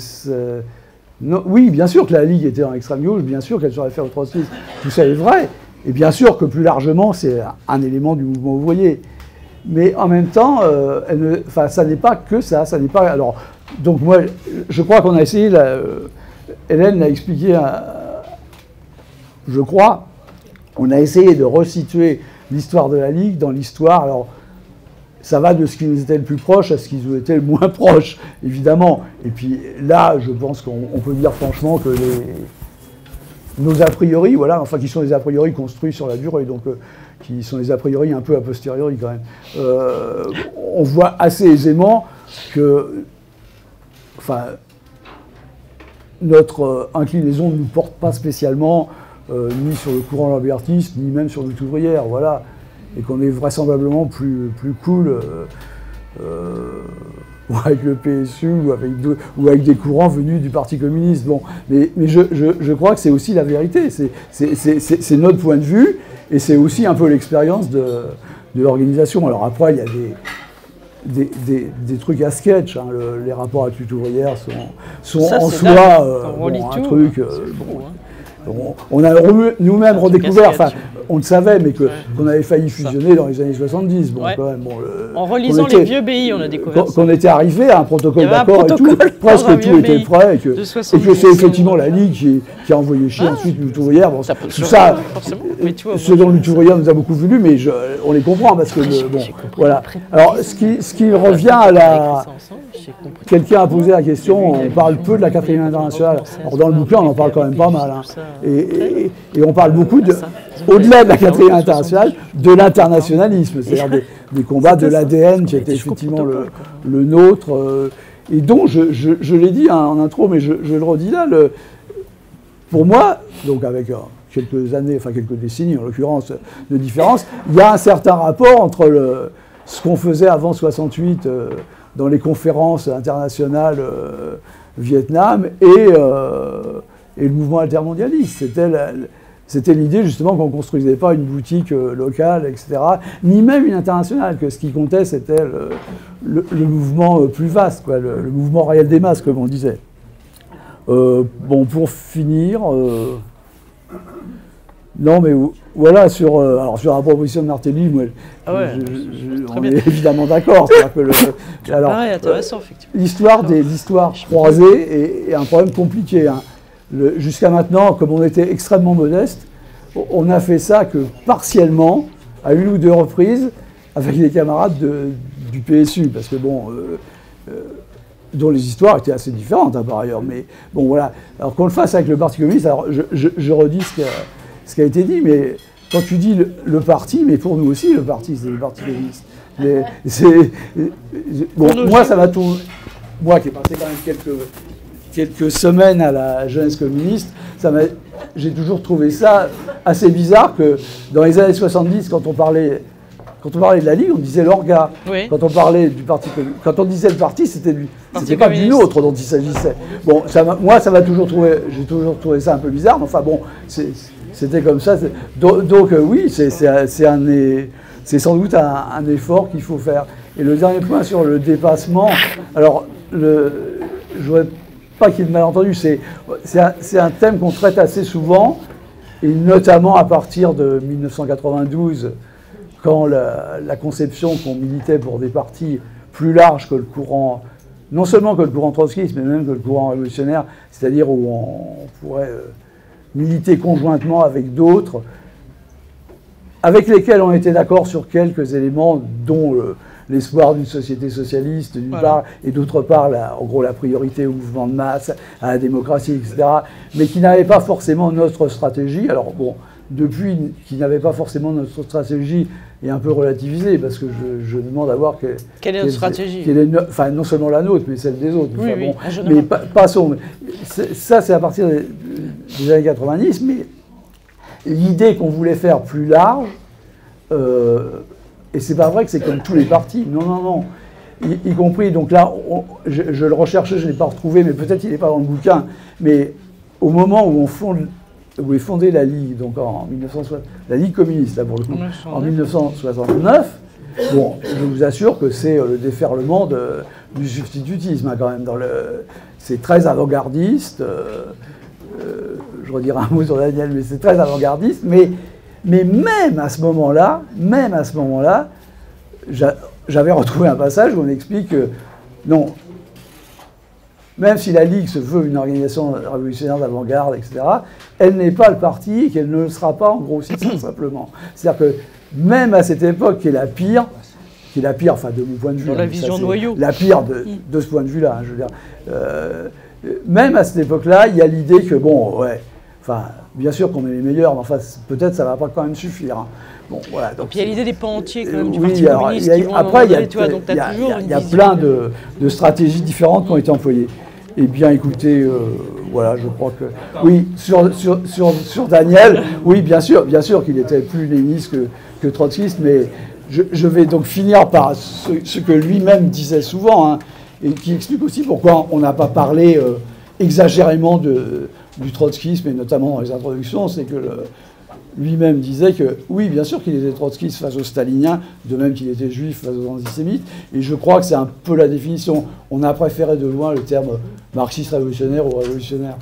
non, oui, bien sûr que la Ligue était en extrême gauche, bien sûr qu'elle se réfère au trotskisme, tout ça est vrai, et bien sûr que plus largement, c'est un élément du mouvement ouvrier. Mais en même temps, ça n'est pas que ça, ça n'est pas... Alors, donc moi, je crois qu'on a essayé, Hélène l'a expliqué, je crois, on a essayé de resituer l'histoire de la Ligue dans l'histoire, alors... Ça va de ce qui nous était le plus proche à ce qui nous était le moins proche, évidemment. Et puis là, je pense qu'on peut dire franchement que nos a priori, voilà, enfin qui sont des a priori construits sur la durée, donc qui sont des a priori un peu a posteriori quand même. On voit assez aisément que, enfin, notre inclinaison ne nous porte pas spécialement ni sur le courant lambertiste, ni même sur lutte ouvrière, voilà. Et qu'on est vraisemblablement plus cool avec le PSU ou avec des courants venus du Parti communiste. Bon, mais je crois que c'est aussi la vérité. C'est notre point de vue et c'est aussi un peu l'expérience de l'organisation. Alors après, il y a des trucs à sketch. Hein. Les rapports avec lutte ouvrière sont ça, en soi un truc... On a nous-mêmes redécouvert, enfin, on le savait, mais qu'on avait failli fusionner dans les années 70. Bon, quand même, en relisant les vieux BI, on a découvert qu'on était arrivé à un protocole d'accord et tout, presque tout était prêt, et que c'est effectivement la Ligue qui a envoyé chier ensuite lutte ouvrière. Bon, tout ça, ce dont lutte ouvrière nous a beaucoup voulu, mais on les comprend, parce que, bon, voilà. Alors, ce qui revient à la... Quelqu'un a posé la question, on parle peu de la 4e internationale. Alors, dans le bouquin, on en parle quand même pas mal. Hein. Et on parle beaucoup, au-delà de la 4e internationale, de l'internationalisme, c'est-à-dire des combats de l'ADN qui était effectivement le nôtre. Et dont, je l'ai dit en intro, mais je le redis là, pour moi, donc avec quelques années, enfin quelques décennies en l'occurrence, de différence, il y a un certain rapport entre ce qu'on faisait avant 68 dans les conférences internationales Vietnam et le mouvement altermondialiste. C'était l'idée justement qu'on ne construisait pas une boutique locale, etc., ni même une internationale, que ce qui comptait c'était le mouvement plus vaste, quoi, le mouvement réel des masses, comme on disait. Bon, pour finir... Non, mais voilà, sur la proposition de Martelly, moi, on est évidemment d'accord. Intéressant, effectivement. L'histoire croisée est un problème compliqué. Hein. Jusqu'à maintenant, comme on était extrêmement modeste, on n'a fait ça que partiellement, à une ou deux reprises avec les camarades du PSU, parce que bon, dont les histoires étaient assez différentes par ailleurs. Mais bon, voilà. Alors qu'on le fasse avec le Parti communiste, alors je redis ce qui a été dit, mais quand tu dis le parti, mais pour nous aussi, le parti, c'est le Parti communiste. Mais bon, moi, ça m'a tout. Moi qui ai passé quand même quelques semaines à la jeunesse communiste, j'ai toujours trouvé ça assez bizarre que dans les années 70, quand on parlait de la Ligue, on disait l'orga. Oui. Quand on parlait du Parti communiste, quand on disait le parti, c'était pas du nôtre dont il s'agissait. Bon, moi, j'ai toujours trouvé ça un peu bizarre, mais enfin bon, c'était comme ça. Donc oui, c'est sans doute un effort qu'il faut faire. Et le dernier point sur le dépassement, alors, je voudrais pas qu'il y ait de malentendu, c'est un thème qu'on traite assez souvent, et notamment à partir de 1992, quand la conception qu'on militait pour des partis plus larges que le courant, non seulement que le courant trotskiste, mais même que le courant révolutionnaire, c'est-à-dire où on pourrait militer conjointement avec d'autres, avec lesquels on était d'accord sur quelques éléments, dont l'espoir d'une société socialiste, d'une part, et d'autre part, en gros, la priorité au mouvement de masse, à la démocratie, etc., mais qui n'avaient pas forcément notre stratégie. Alors bon, depuis, qui n'avaient pas forcément notre stratégie, est un peu relativisé, parce que je demande à voir quelle est notre stratégie, enfin, non seulement la nôtre, mais celle des autres. Oui, enfin, oui, bon, mais passons. Ça, c'est à partir des années 90, mais l'idée qu'on voulait faire plus large, et c'est pas vrai que c'est comme tous les partis, non. Y compris, donc là, je le recherchais, je ne l'ai pas retrouvé, mais peut-être il n'est pas dans le bouquin, mais au moment où est fondée la Ligue, donc en 1960, la Ligue communiste, là pour le coup, en 1969, bon, je vous assure que c'est le déferlement du substitutisme, hein, quand même. C'est très avant-gardiste, je redirai un mot sur Daniel, mais c'est très avant-gardiste, mais même à ce moment-là, j'avais retrouvé un passage où on explique que, non, même si la Ligue se veut une organisation révolutionnaire d'avant-garde, etc., elle n'est pas le parti et qu'elle ne le sera pas en grossissant simplement. C'est-à-dire que même à cette époque qui est la pire, enfin de mon point de vue, dans la vision noyau, la pire de ce point de vue-là, hein, je veux dire, même à cette époque-là, il y a l'idée que, bon, ouais, enfin, bien sûr qu'on est les meilleurs, mais enfin, peut-être ça ne va pas quand même suffire. Hein. Bon, voilà, donc, et puis il y a l'idée des pans entiers quand même du oui, Parti communiste qui vont après, il y a plein de stratégies différentes qui ont été employées. Eh bien, écoutez, voilà, je crois que... Oui, sur Daniel, oui, bien sûr qu'il était plus léniniste que trotskiste, mais je vais donc finir par ce que lui-même disait souvent, hein, et qui explique aussi pourquoi on n'a pas parlé exagérément du trotskisme, et notamment dans les introductions, c'est que lui-même disait que, oui, bien sûr qu'il était trotskiste face aux staliniens, de même qu'il était juif face aux antisémites, et je crois que c'est un peu la définition. On a préféré de loin le terme marxiste révolutionnaire ou révolutionnaire.